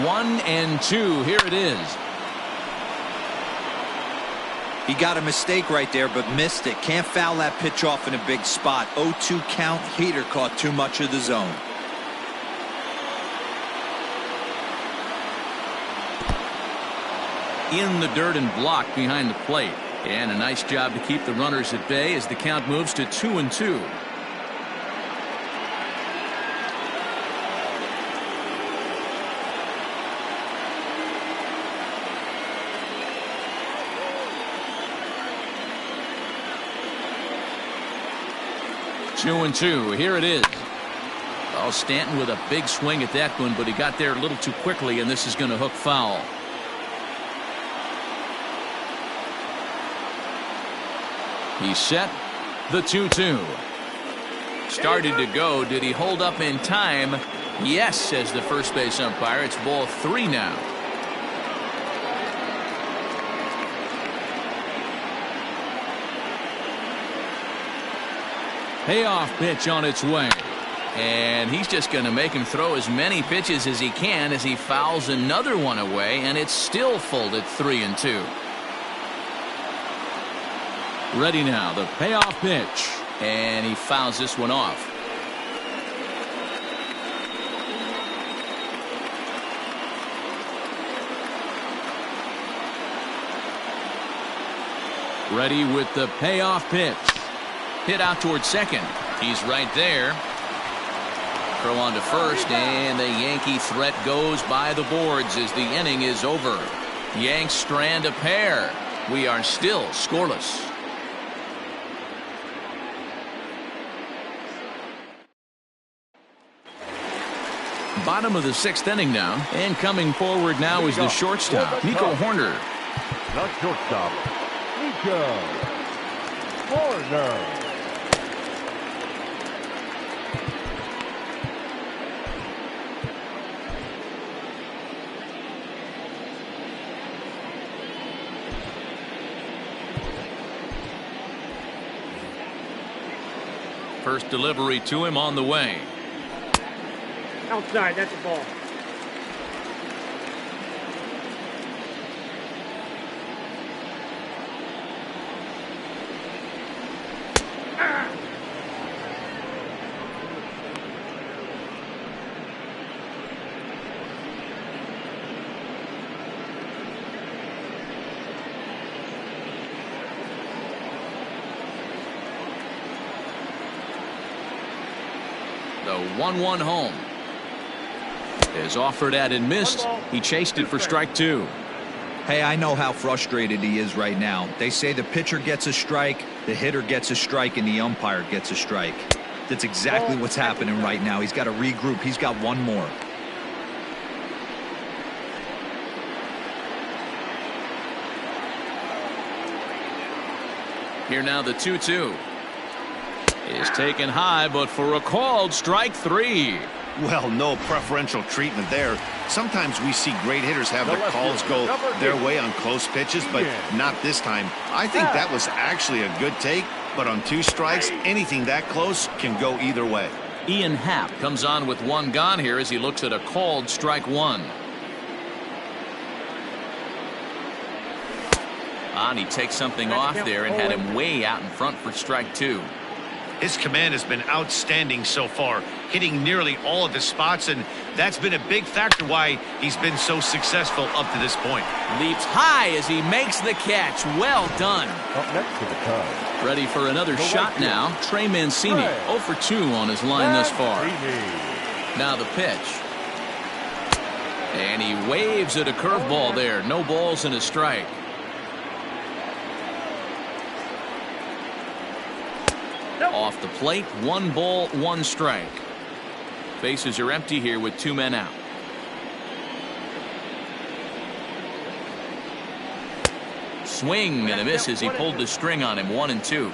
S1: One and two. Here it is.
S4: He got a mistake right there, but missed it. Can't foul that pitch off in a big spot. 0-2 count. Heater caught too much of the zone.
S1: In the dirt and blocked behind the plate. And a nice job to keep the runners at bay as the count moves to 2-2. Two and two. Here it is. Oh, Stanton with a big swing at that one, but he got there a little too quickly, and this is going to hook foul. He's set. The 2-2. Started to go. Did he hold up in time? Yes, says the first base umpire. It's ball 3 now. Payoff pitch on its way. And he's just going to make him throw as many pitches as he can as he fouls another one away, and it's still folded 3-2. Ready now, the payoff pitch. And he fouls this one off. Ready with the payoff pitch. Hit out towards second. He's right there. Throw on to first, and the Yankee threat goes by the boards as the inning is over. Yanks strand a pair. We are still scoreless. Bottom of the 6th inning now, and coming forward now is the shortstop, Nico Horner.
S3: The shortstop, Nico Horner.
S1: First delivery to him on the way.
S5: Outside, that's a ball.
S1: The 1-1 home is offered at and missed. He chased it for strike 2.
S4: Hey, I know how frustrated he is right now. They say the pitcher gets a strike, the hitter gets a strike, and the umpire gets a strike. That's exactly what's happening right now. He's got to regroup. He's got one more.
S1: Here now the 2-2 is taken high, but for a called strike 3.
S2: Well, no preferential treatment there. Sometimes we see great hitters have the calls go their way on close pitches, but not this time. I think that was actually a good take, but on 2 strikes, anything that close can go either way.
S1: Ian Happ comes on with 1 gone here as he looks at a called strike 1. And he takes something off there and had him way out in front for strike 2.
S2: His command has been outstanding so far, hitting nearly all of his spots, and that's been a big factor why he's been so successful up to this point.
S1: Leaps high as he makes the catch. Well done.
S3: Up next to the Cubs,
S1: Ready for another shot now. Trey Mancini, 0 for 2 on his line thus far. Now the pitch. And he waves at a curveball there. No balls and a strike. Off the plate, 1 ball, 1 strike. Bases are empty here with 2 men out. Swing and a miss as he pulled the string on him. 1-2.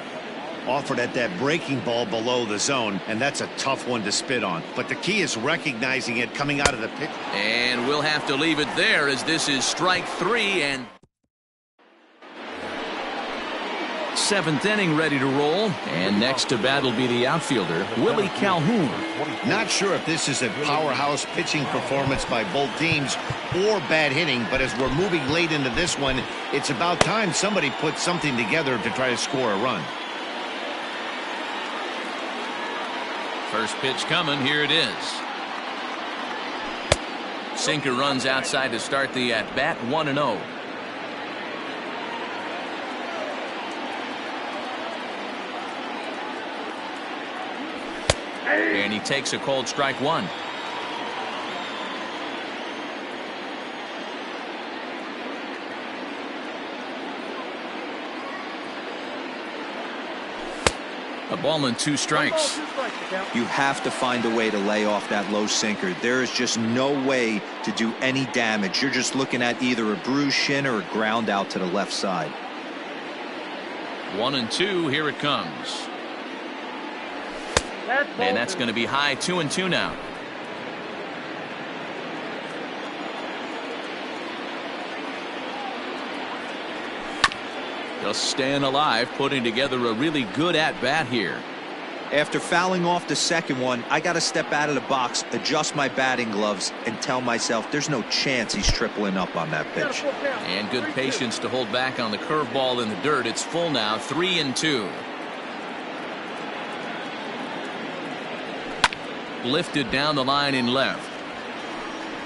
S2: Offered at that breaking ball below the zone, and that's a tough one to spit on. But the key is recognizing it coming out of the pitch.
S1: And we'll have to leave it there as this is strike 3 and 7th inning ready to roll. And next to bat will be the outfielder, Willie Calhoun.
S2: Not sure if this is a powerhouse pitching performance by both teams or bad hitting, but as we're moving late into this one, it's about time somebody put something together to try to score a run.
S1: First pitch coming. Here it is. Sinker runs outside to start the at-bat. 1-0. And he takes a cold strike 1. A ball and 2 strikes.
S4: You have to find a way to lay off that low sinker. There is just no way to do any damage. You're just looking at either a bruised shin or a ground out to the left side.
S1: 1-2. Here it comes. And that's going to be high. 2-2 now. Just staying alive, putting together a really good at-bat here.
S4: After fouling off the second one, I got to step out of the box, adjust my batting gloves, and tell myself there's no chance he's tripling up on that pitch.
S1: And good patience to hold back on the curveball in the dirt. It's full now. 3-2. Lifted down the line in left.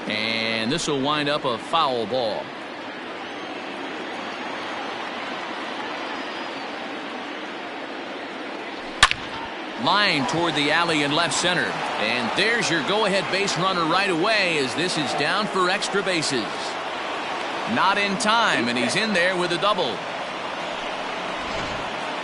S1: And this will wind up a foul ball. Line toward the alley in left center. And there's your go-ahead base runner right away as this is down for extra bases. Not in time, and he's in there with a double.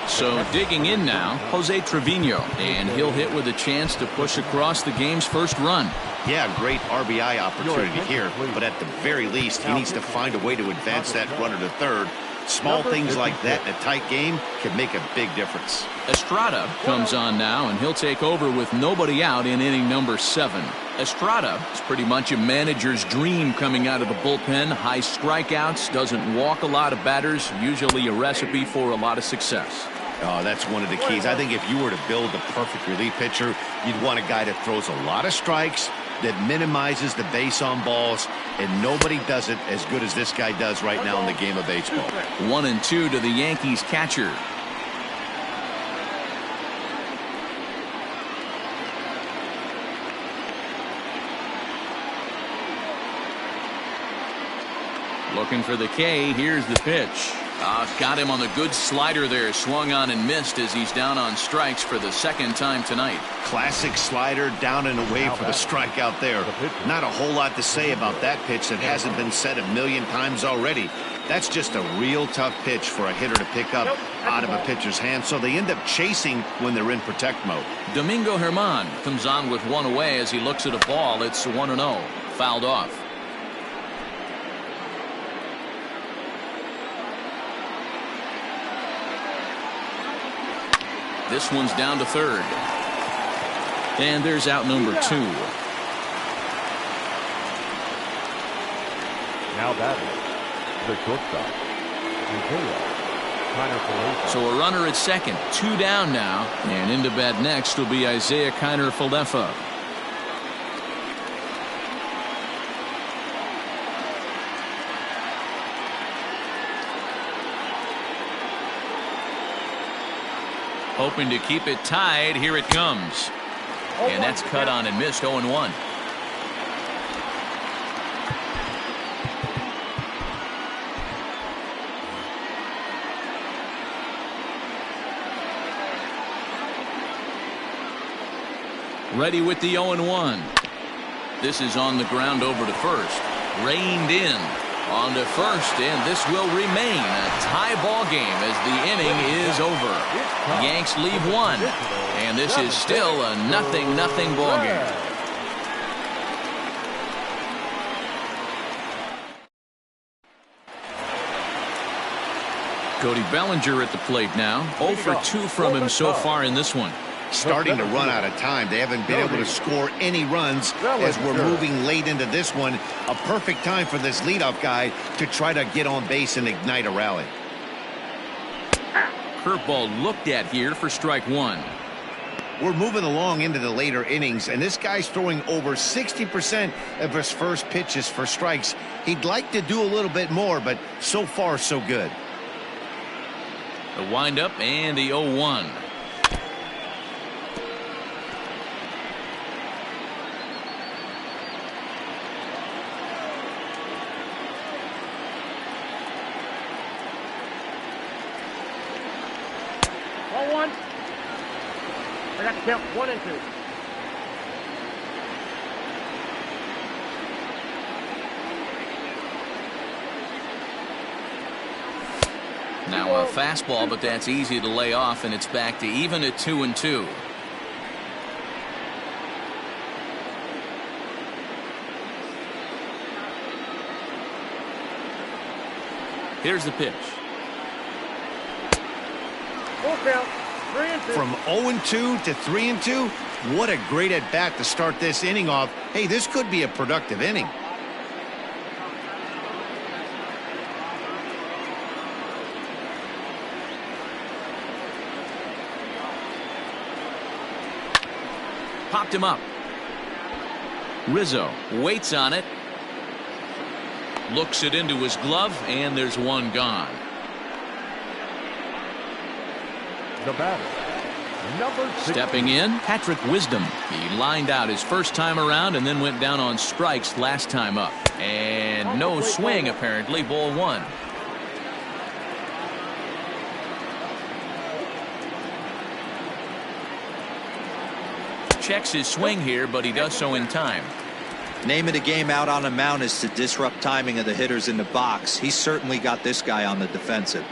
S1: So digging in now, Jose Trevino, and he'll hit with a chance to push across the game's first run.
S2: Yeah, great RBI opportunity here, but at the very least, he needs to find a way to advance that runner to third. Small things like that in a tight game can make a big difference.
S1: Estrada comes on now, and he'll take over with nobody out in inning number 7. Estrada is pretty much a manager's dream coming out of the bullpen. High strikeouts, doesn't walk a lot of batters, usually a recipe for a lot of success.
S2: Oh, that's one of the keys. I think if you were to build the perfect relief pitcher, you'd want a guy that throws a lot of strikes, that minimizes the base on balls, and nobody does it as good as this guy does right now in the game of baseball.
S1: 1-2 to the Yankees catcher. Looking for the K. Here's the pitch. Got him on the good slider there. Swung on and missed as he's down on strikes for the second time tonight.
S2: Classic slider, down and away for the strikeout there. Not a whole lot to say about that pitch that hasn't been said a million times already. That's just a real tough pitch for a hitter to pick up out of a pitcher's hand, so they end up chasing when they're in protect mode.
S1: Domingo Germán comes on with one away as he looks at a ball. It's 1-0. Fouled off. This one's down to third. And there's out number 2.
S3: Now batting, the shortstop,
S1: so a runner at second, 2 down now, and into bat next will be Isaiah Kiner-Falefa. Hoping to keep it tied. Here it comes. And that's cut on and missed. 0-1. Ready with the 0-1. This is on the ground over to first. Reined in on to first, and this will remain a tie ball game as the inning is over. Yanks leave one, and this is still a 0-0 ball game. Cody Bellinger at the plate now. 0 for 2 from him so far in this one.
S2: Starting to run out of time. They haven't been able to score any runs as we're moving late into this one. A perfect time for this leadoff guy to try to get on base and ignite a rally.
S1: Curveball looked at here for strike one.
S2: We're moving along into the later innings, and this guy's throwing over 60% of his first pitches for strikes. He'd like to do a little bit more, but so far so good.
S1: The windup and the 0-1.
S5: I got to count 1 and 2.
S1: Now a fastball, but that's easy to lay off, and it's back to even at 2-2. Here's the pitch.
S5: Full count. 3 and 2.
S2: From 0-2 to 3-2, what a great at-bat to start this inning off. Hey, this could be a productive inning.
S1: Popped him up. Rizzo waits on it. Looks it into his glove, and there's one gone.
S3: The batter, number 6.
S1: Stepping in, Patrick Wisdom. He lined out his first time around and then went down on strikes last time up. And no swing, apparently. Ball one. Checks his swing here, but he does so in time.
S4: Name of the game out on a mound is to disrupt timing of the hitters in the box. He's certainly got this guy on the defensive.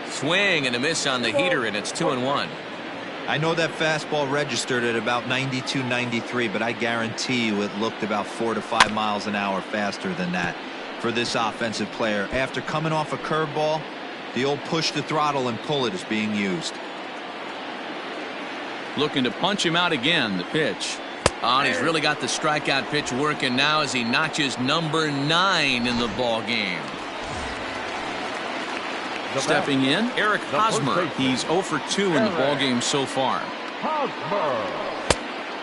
S1: Swing and a miss on the heater, and it's 2-1.
S4: I know that fastball registered at about 92, 93, but I guarantee you it looked about 4 to 5 miles an hour faster than that for this offensive player. After coming off a curveball, the old push the throttle and pull it is being used.
S1: Looking to punch him out again. The pitch. Oh, and he's really got the strikeout pitch working now as he notches number 9 in the ball game. Stepping in, Eric Hosmer. He's 0 for 2 in the ball game so far.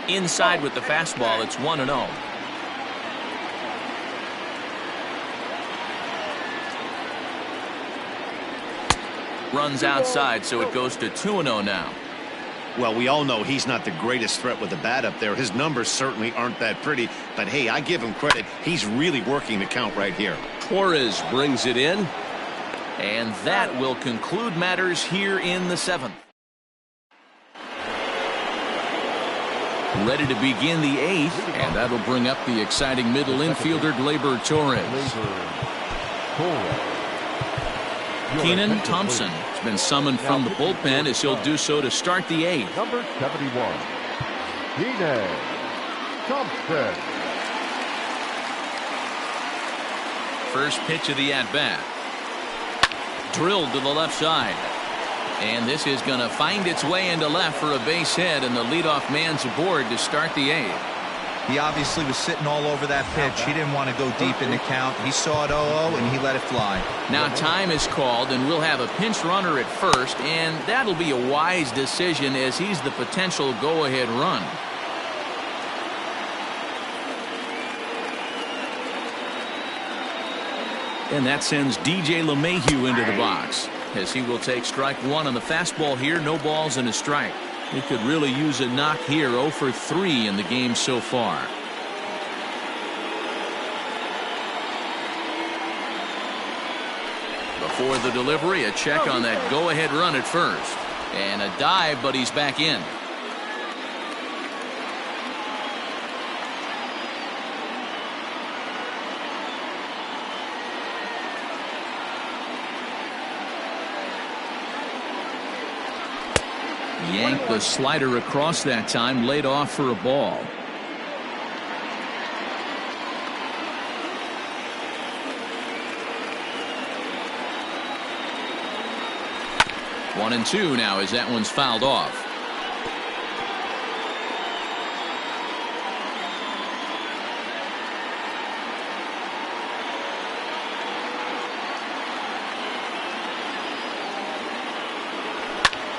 S1: Inside with the fastball, it's 1-0. Runs outside, so it goes to 2-0 now.
S2: Well, we all know he's not the greatest threat with the bat up there. His numbers certainly aren't that pretty, but hey, I give him credit. He's really working the count right here.
S1: Torres brings it in. And that will conclude matters here in the 7th. Ready to begin the 8th, and that'll bring up the exciting middle infielder, Gleyber Torres. Keenan Thompson has been summoned from the bullpen as he'll do so to start the 8th.
S3: Number 71, Keenan Thompson.
S1: First pitch of the at-bat. Drilled to the left side. And this is going to find its way into left for a base hit, and the leadoff man's aboard to start the 8th.
S4: He obviously was sitting all over that pitch. He didn't want to go deep in the count. He saw it 0-0 and he let it fly.
S1: Now time is called, and we'll have a pinch runner at first, and that'll be a wise decision as he's the potential go-ahead run. And that sends DJ LeMahieu into the box. as he will take strike one on the fastball here. No balls and a strike. He could really use a knock here. 0 for 3 in the game so far. Before the delivery, a check on that go-ahead run at first. And a dive, but he's back in. Yanked the slider across that time, laid off for a ball. One and two now as that one's fouled off.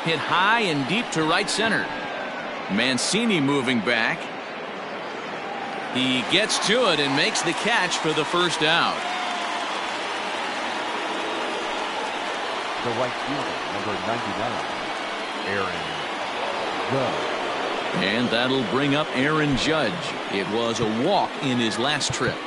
S1: Hit high and deep to right center. Mancini moving back. He gets to it and makes the catch for the first out.
S3: The right fielder, number 99, Aaron Judge.
S1: And that'll bring up Aaron Judge. It was a walk in his last trip.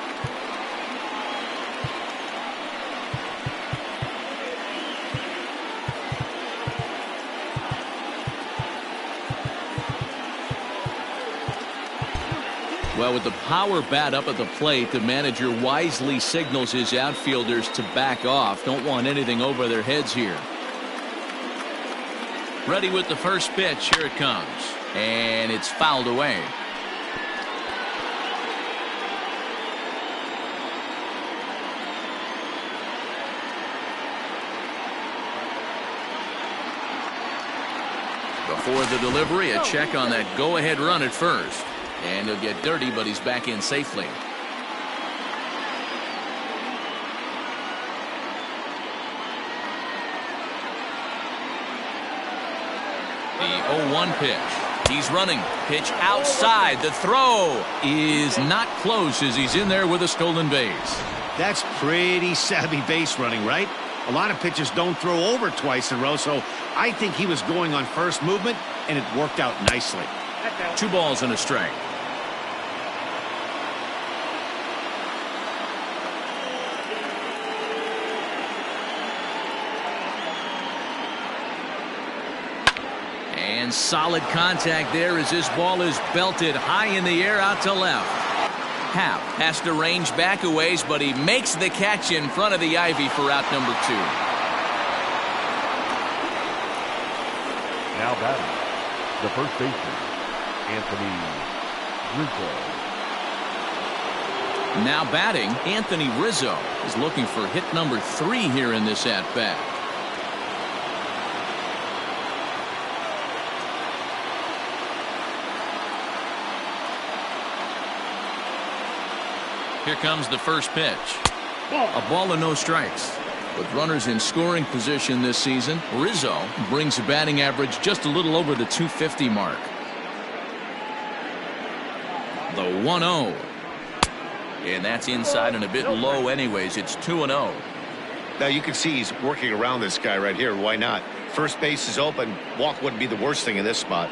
S1: Well, with the power bat up at the plate, the manager wisely signals his outfielders to back off. Don't want anything over their heads here. Ready with the first pitch. Here it comes. And it's fouled away. Before the delivery, a check on that go-ahead run at first. And he'll get dirty, but he's back in safely. The 0-1 pitch. He's running. Pitch outside. The throw is not close as he's in there with a stolen base.
S2: That's pretty savvy base running, right? A lot of pitchers don't throw over twice in a row, so I think he was going on first movement, and it worked out nicely.
S1: 2 balls and a strike. And solid contact there as this ball is belted high in the air out to left. Happ has to range back a ways, but he makes the catch in front of the ivy for out number 2.
S3: Now batting, the first baseman, Anthony Rizzo.
S1: Now batting, Anthony Rizzo is looking for hit number 3 here in this at-bat. Here comes the first pitch. A ball and no strikes. With runners in scoring position this season, Rizzo brings a batting average just a little over the 250 mark. The 1-0. And that's inside and a bit low anyways. It's 2-0.
S2: Now you can see he's working around this guy right here. Why not? First base is open. Walk wouldn't be the worst thing in this spot.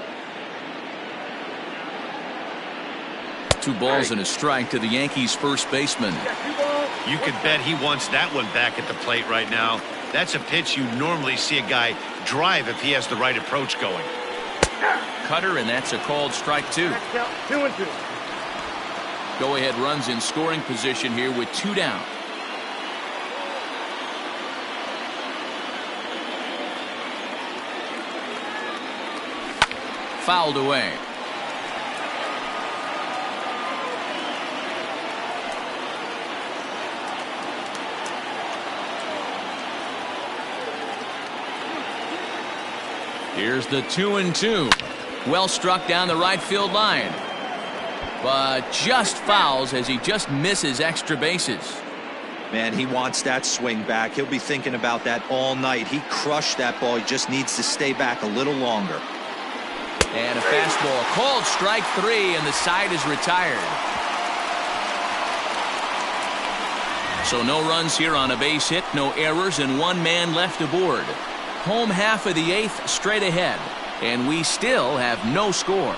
S1: 2 balls and a strike to the Yankees first baseman.
S2: You could bet he wants that one back at the plate right now. That's a pitch you normally see a guy drive if he has the right approach going.
S1: Cutter, and that's a called strike 2.
S5: 2-2.
S1: Go ahead runs in scoring position here with 2 down. Fouled away. Here's the 2-2. Well struck down the right field line. But just fouls as he just misses extra bases.
S4: Man, he wants that swing back. He'll be thinking about that all night. He crushed that ball. He just needs to stay back a little longer.
S1: And a fastball. Called strike 3, and the side is retired. So no runs here on a base hit, no errors, and one man left aboard. Home half of the 8th straight ahead, and we still have no score.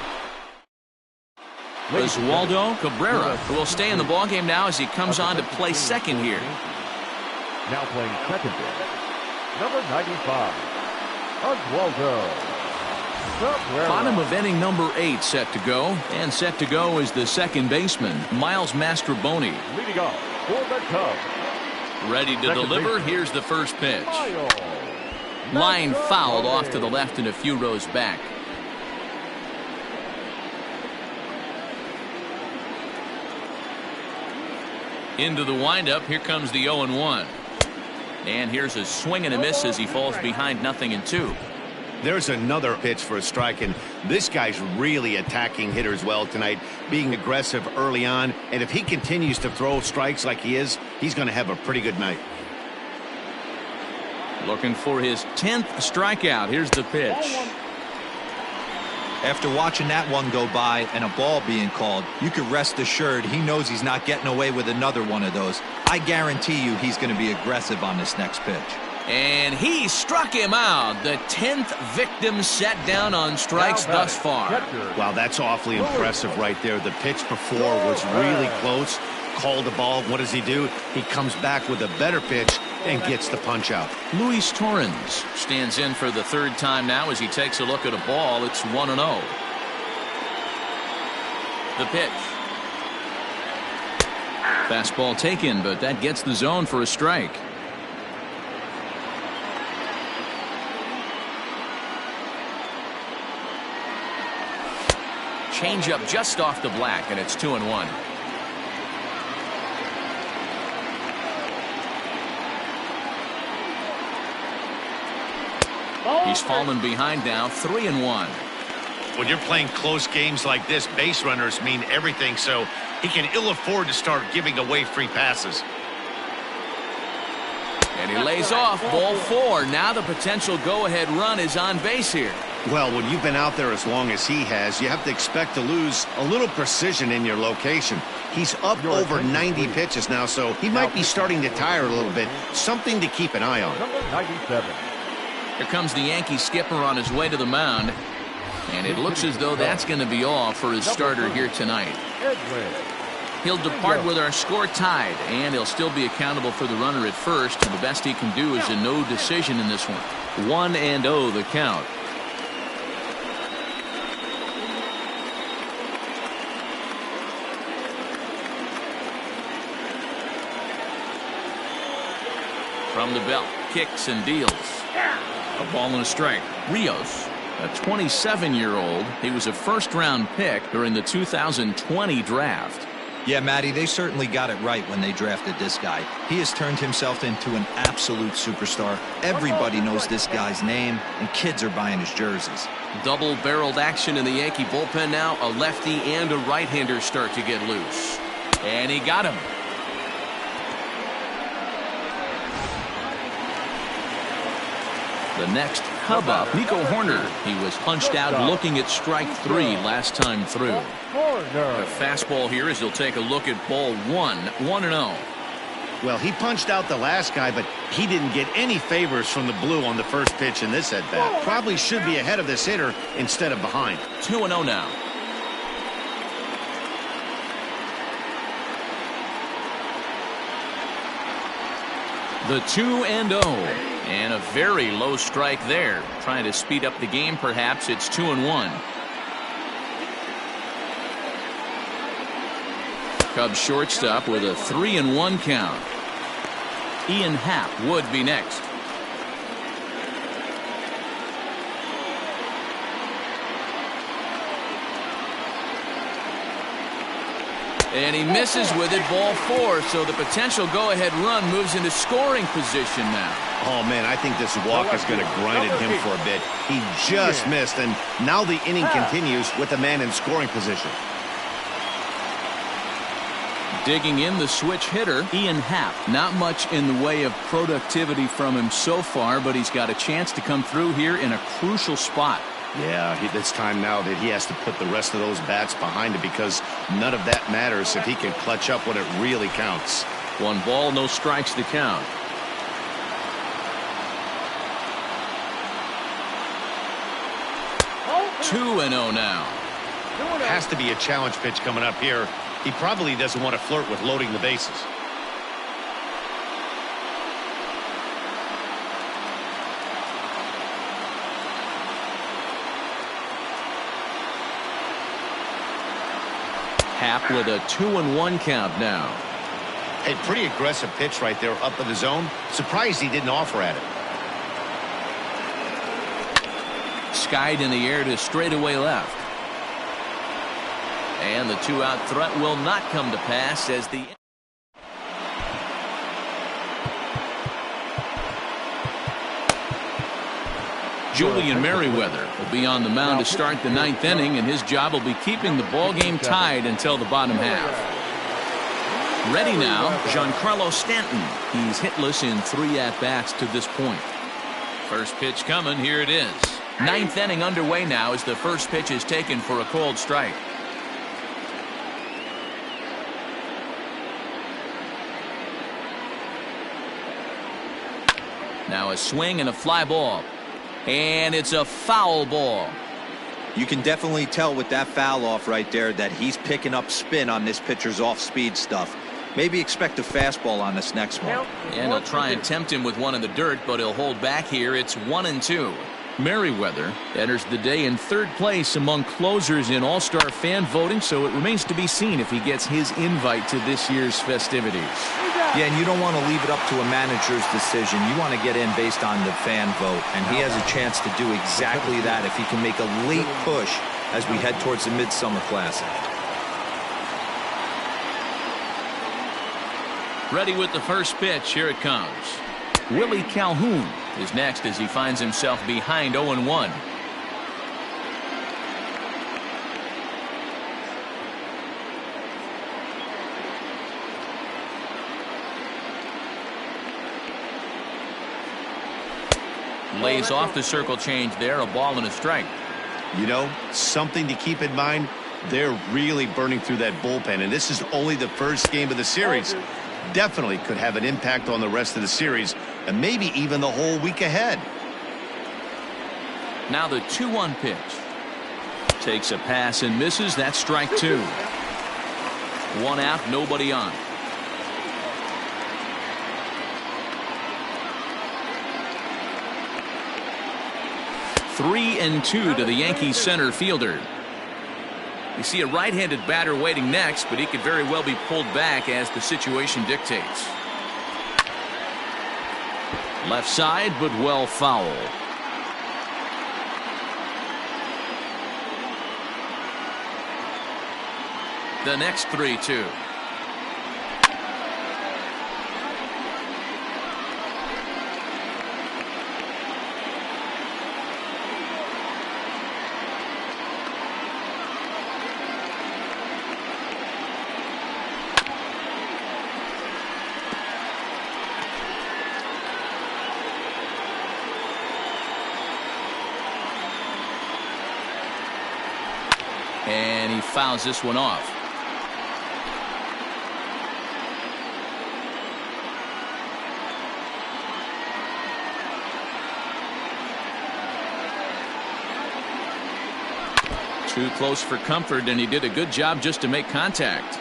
S1: Oswaldo Cabrera will stay in the ballgame now as he comes on to play second here.
S3: Now playing second base, number 95, Oswaldo Cabrera.
S1: Bottom of inning number 8 set to go, and set to go is the second baseman, Miles Mastrobuoni.
S3: Leading off for the Cubs.
S1: Ready to deliver.
S3: baseman,
S1: Here's the first pitch.
S3: Miles
S1: Line fouled
S3: Mastrobuoni.
S1: off to the left and a few rows back. Into the windup. Here comes the 0-1. And here's a swing and a miss as he falls behind 0-2.
S2: There's another pitch for a strike, and this guy's really attacking hitters well tonight, being aggressive early on, and if he continues to throw strikes like he is, he's going to have a pretty good night.
S1: Looking for his 10th strikeout. Here's the pitch.
S4: After watching that one go by and a ball being called, you can rest assured he knows he's not getting away with another one of those. I guarantee you he's going to be aggressive on this next pitch.
S1: And he struck him out. The 10th victim set down on strikes thus far.
S2: Wow, that's awfully impressive right there. The pitch before was really close. Called the ball. What does he do? He comes back with a better pitch and gets the punch out.
S1: Luis Torrens stands in for the third time now as he takes a look at a ball. It's 1-0. The pitch. Fastball taken, but that gets the zone for a strike. Changeup just off the black, and it's 2-1. He's fallen behind now, 3-1.
S2: When you're playing close games like this, base runners mean everything, so he can ill afford to start giving away free passes.
S1: And he lays off, ball 4. Now the potential go-ahead run is on base here.
S2: Well, when you've been out there as long as he has, you have to expect to lose a little precision in your location. He's up over 90 pitches now, so he might be starting to tire a little bit. Something to keep an eye on.
S3: Number 97.
S1: Here comes the Yankee skipper on his way to the mound. And it looks as though that's going to be all for his starter here tonight. He'll depart with our score tied, and he'll still be accountable for the runner at first. And the best he can do is a no decision in this one. 1-0 the count. From the belt, kicks and deals. A ball and a strike. Rios, a 27-year-old. He was a first-round pick during the 2020 draft.
S4: Yeah, Matty, they certainly got it right when they drafted this guy. He has turned himself into an absolute superstar. Everybody knows this guy's name, and kids are buying his jerseys.
S1: Double-barreled action in the Yankee bullpen now. A lefty and a right-hander start to get loose. And he got him. The next Cub up, Nico Horner. He was punched out looking at strike 3 last time through. A fastball here as he'll take a look at ball 1. 1-0.
S2: Well, he punched out the last guy, but he didn't get any favors from the blue on the first pitch in this at-bat. Probably should be ahead of this hitter instead of behind.
S1: 2-0 now. The 2-0. And a very low strike there. Trying to speed up the game, perhaps. It's 2-1. Cubs shortstop with a 3-1 count. Ian Happ would be next. And he misses with it, ball 4. So the potential go-ahead run moves into scoring position now.
S2: Oh, man, I think this walk is going to grind at him for a bit. He just missed, and now the inning continues with a man in scoring position.
S1: Digging in the switch hitter, Ian Happ. Not much in the way of productivity from him so far, but he's got a chance to come through here in a crucial spot.
S2: Yeah, it's time now that he has to put the rest of those bats behind him because none of that matters if he can clutch up when it really counts.
S1: 1 ball, no strikes to count.
S5: Oh,
S1: 2-0 now.
S2: Has to be a challenge pitch coming up here. He probably doesn't want to flirt with loading the bases.
S1: Happ with a 2-1 count now.
S2: A pretty aggressive pitch right there up in the zone. Surprised he didn't offer at it.
S1: Skied in the air to straightaway left. And the 2-out threat will not come to pass as the Julian Merriweather will be on the mound to start the 9th inning, and his job will be keeping the ball game tied until the bottom half. Ready now, Giancarlo Stanton. He's hitless in 3 at-bats to this point. First pitch coming, here it is. 9th inning underway now as the first pitch is taken for a called strike. Now a swing and a fly ball. And it's a foul ball.
S4: You can definitely tell with that foul off right there that he's picking up spin on this pitcher's off-speed stuff. Maybe expect a fastball on this next one.
S1: And he'll try and tempt him with one in the dirt, but he'll hold back here. It's 1-2. Merriweather enters the day in 3rd place among closers in All-Star fan voting, so it remains to be seen if he gets his invite to this year's festivities.
S4: Yeah, and you don't want to leave it up to a manager's decision. You want to get in based on the fan vote, and he has a chance to do exactly that if he can make a late push as we head towards the Midsummer Classic.
S1: Ready with the first pitch. Here it comes. Willie Calhoun is next as he finds himself behind 0-1. Lays off the circle change there. A ball and a strike.
S2: You know, something to keep in mind, they're really burning through that bullpen, and this is only the first game of the series. Definitely could have an impact on the rest of the series and maybe even the whole week ahead.
S1: Now the 2-1 pitch. Takes a pass and misses. That's strike 2. 1 out, nobody on. Three and 2 to the Yankees center fielder. You see a right-handed batter waiting next, but he could very well be pulled back as the situation dictates. Left side, but well foul. The next 3-2. And he fouls this one off. Too close for comfort, and he did a good job just to make contact.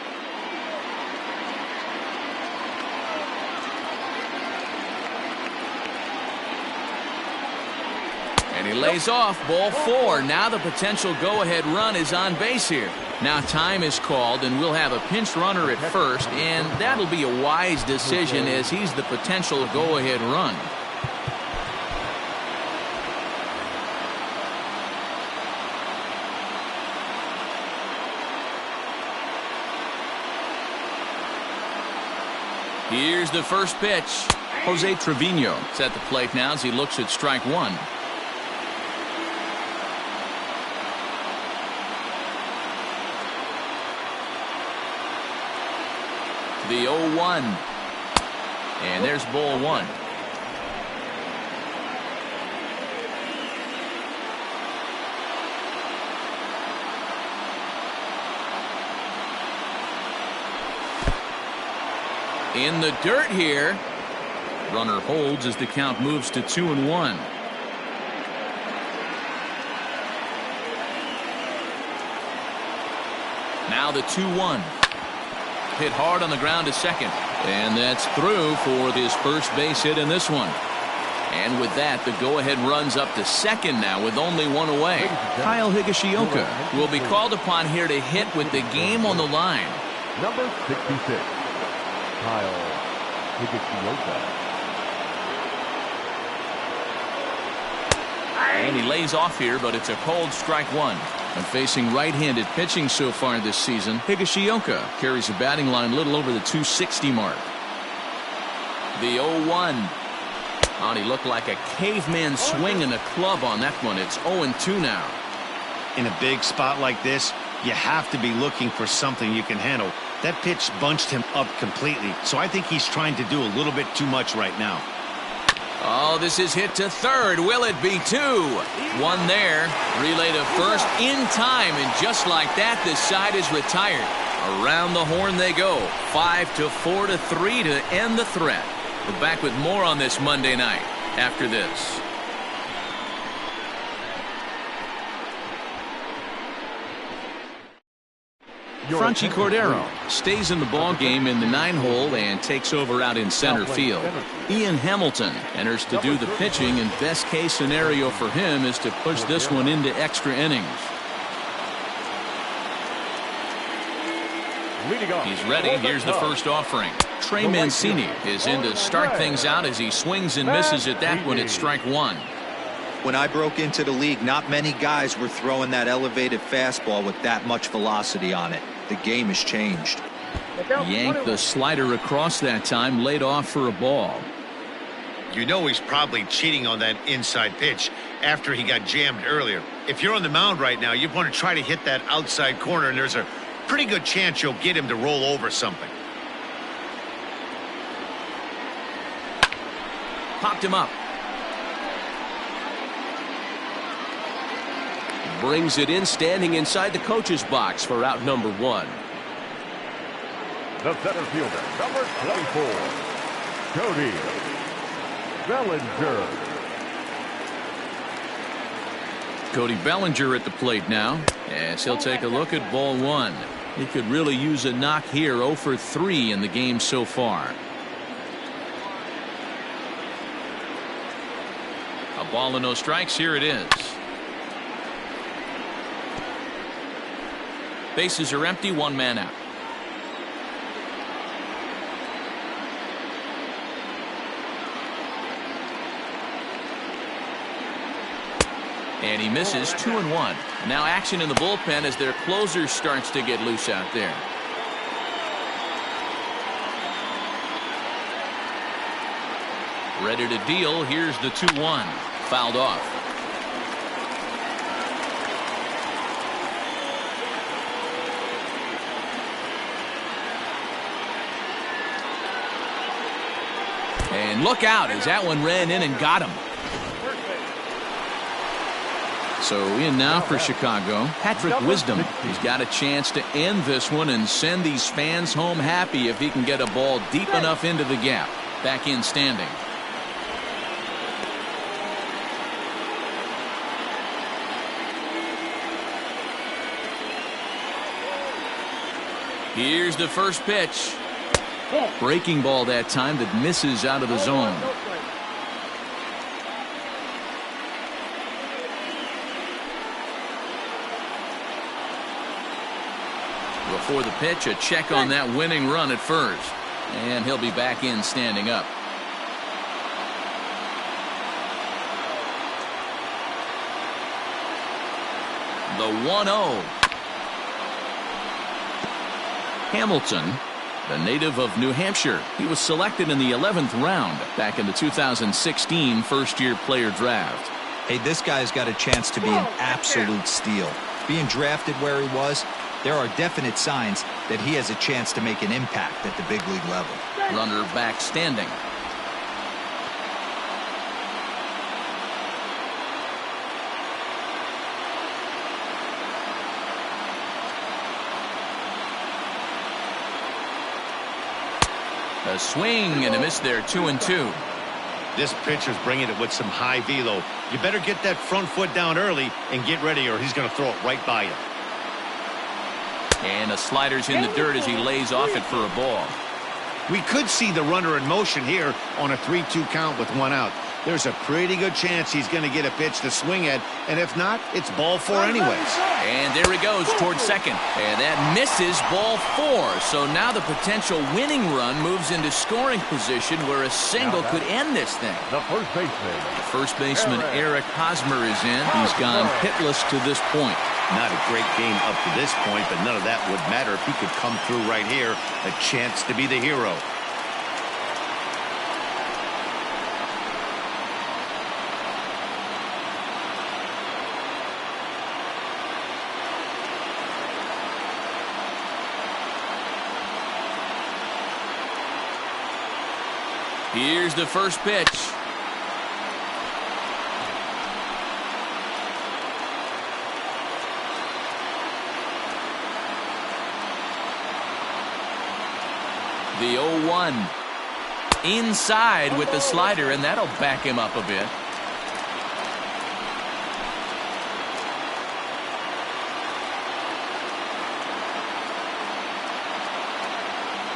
S1: And he lays off. Ball 4. Now the potential go-ahead run is on base here. Now time is called, and we'll have a pinch runner at first, and that'll be a wise decision as he's the potential go-ahead run. Here's the first pitch. Jose Trevino is at the plate now as he looks at strike 1. The 0-1. And there's ball 1. In the dirt here. Runner holds as the count moves to 2-1. Now the 2-1. Hit hard on the ground to second. And that's through for his first base hit in this one. And with that, the go-ahead runs up to second now with only one away. Kyle Higashioka will be called upon here to hit with the game on the line.
S3: Number 66, Kyle Higashioka.
S1: And he lays off here, but it's a cold strike one. And facing right-handed pitching so far this season, Higashioka carries a batting line a little over the 260 mark. The 0-1. Oh, he looked like a caveman swinging a club on that one. It's 0-2 now.
S2: In a big spot like this, you have to be looking for something you can handle. That pitch bunched him up completely, so I think he's trying to do a little bit too much right now.
S1: Oh, this is hit to third. Will it be two? One there. Relay to first in time, and just like that, the side is retired. Around the horn they go. 5-4-3 to end the threat. We're back with more on this Monday night after this. Franchi Cordero stays in the ball game in the 9-hole and takes over out in center field. Ian Hamilton enters to do the pitching, and best case scenario for him is to push this one into extra innings. He's ready. Here's the first offering. Trey Mancini is in to start things out as he swings and misses at that one at strike one.
S4: When I broke into the league, not many guys were throwing that elevated fastball with that much velocity on it. The game has changed.
S1: Yanked the slider across that time, laid off for a ball.
S2: You know he's probably cheating on that inside pitch after he got jammed earlier. If you're on the mound right now, you want to try to hit that outside corner, and there's a pretty good chance you'll get him to roll over something.
S1: Popped him up.
S7: Brings it in, standing inside the coach's box for out number one.
S3: The center fielder, number 24, Cody Bellinger.
S1: Cody Bellinger at the plate now, as he'll take a look at ball one. He could really use a knock here. 0 for 3 in the game so far. A ball and no strikes. Here it is. Bases are empty, one man out. And he misses. 2-1. Now action in the bullpen as their closer starts to get loose out there. Ready to deal. Here's the 2-1. Fouled off. And look out as that one ran in and got him. So in now for Chicago, Patrick Wisdom. He's got a chance to end this one and send these fans home happy if he can get a ball deep enough into the gap. Back in standing. Here's the first pitch. Breaking ball that time that misses out of the zone. Before the pitch, a check on that winning run at first. And he'll be back in standing up. The 1-0. Hamilton, the native of New Hampshire. He was selected in the 11th round back in the 2016 first-year player draft.
S4: Hey, this guy's got a chance to be an absolute steal. Being drafted where he was, there are definite signs that he has a chance to make an impact at the big league level.
S1: Runner back standing. A swing and a miss there, 2-2.
S2: This pitcher's bringing it with some high velo. You better get that front foot down early and get ready, or he's going to throw it right by you.
S1: And a slider's in the dirt as he lays off it for a ball.
S2: We could see the runner in motion here on a 3-2 count with one out. There's a pretty good chance he's going to get a pitch to swing at, and if not, it's ball 4 anyways.
S1: And there he goes towards second. And that misses, ball 4. So now the potential winning run moves into scoring position where a single could end this thing.
S3: The first baseman.
S1: First baseman Eric Hosmer is in. He's gone hitless to this point.
S2: Not a great game up to this point, but none of that would matter if he could come through right here. A chance to be the hero.
S1: Here's the first pitch. The 0-1. Inside with the slider, and that'll back him up a bit.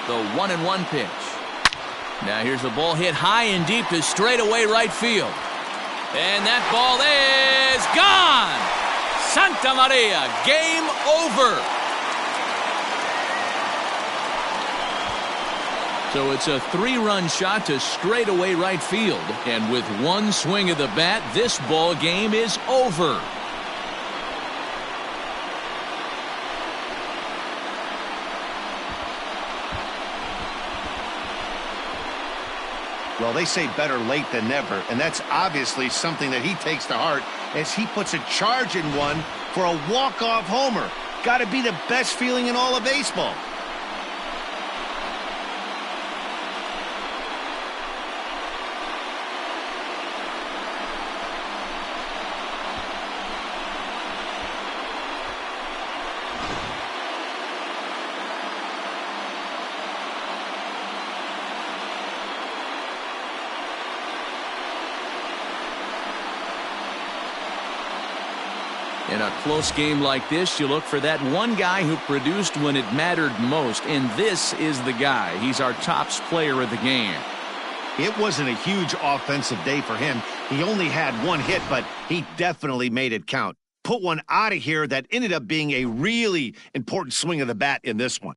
S1: The 1-1 pitch. Now here's the ball hit high and deep to straightaway right field. And that ball is gone! Santa Maria, game over! So it's a 3-run shot to straightaway right field. And with one swing of the bat, this ball game is over.
S2: Well, they say better late than never, and that's obviously something that he takes to heart as he puts a charge in one for a walk-off homer. Got to be the best feeling in all of baseball.
S1: In a close game like this, you look for that one guy who produced when it mattered most, and this is the guy. He's our tops player of the game.
S2: It wasn't a huge offensive day for him. He only had one hit, but he definitely made it count. Put one out of here that ended up being a really important swing of the bat in this one.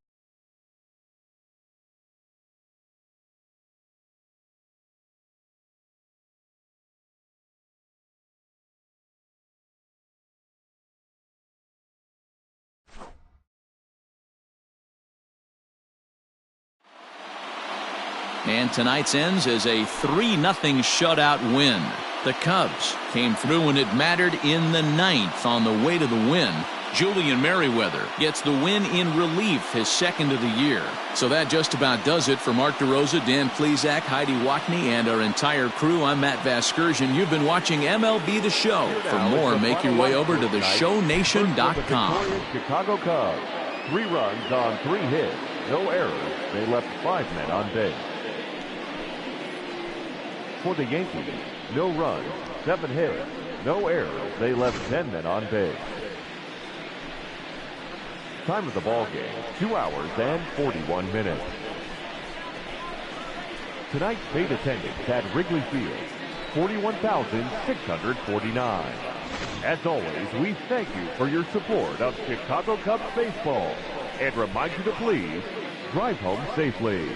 S1: And tonight's ends as a 3-0 shutout win. The Cubs came through when it mattered in the 9th on the way to the win. Julian Merriweather gets the win in relief, his second of the year. So that just about does it for Mark DeRosa, Dan Plesac, Heidi Wackney, and our entire crew. I'm Matt Vasgersian. You've been watching MLB The Show. For more, make your way over to theshownation.com.
S3: Chicago Cubs. 3 runs on 3 hits. No errors. They left 5 men on base. For the Yankees, no runs, 7 hits, no errors. They left 10 men on base. Time of the ball game, 2 hours and 41 minutes. Tonight's paid attendance at Wrigley Field, 41,649. As always, we thank you for your support of Chicago Cubs baseball and remind you to please drive home safely.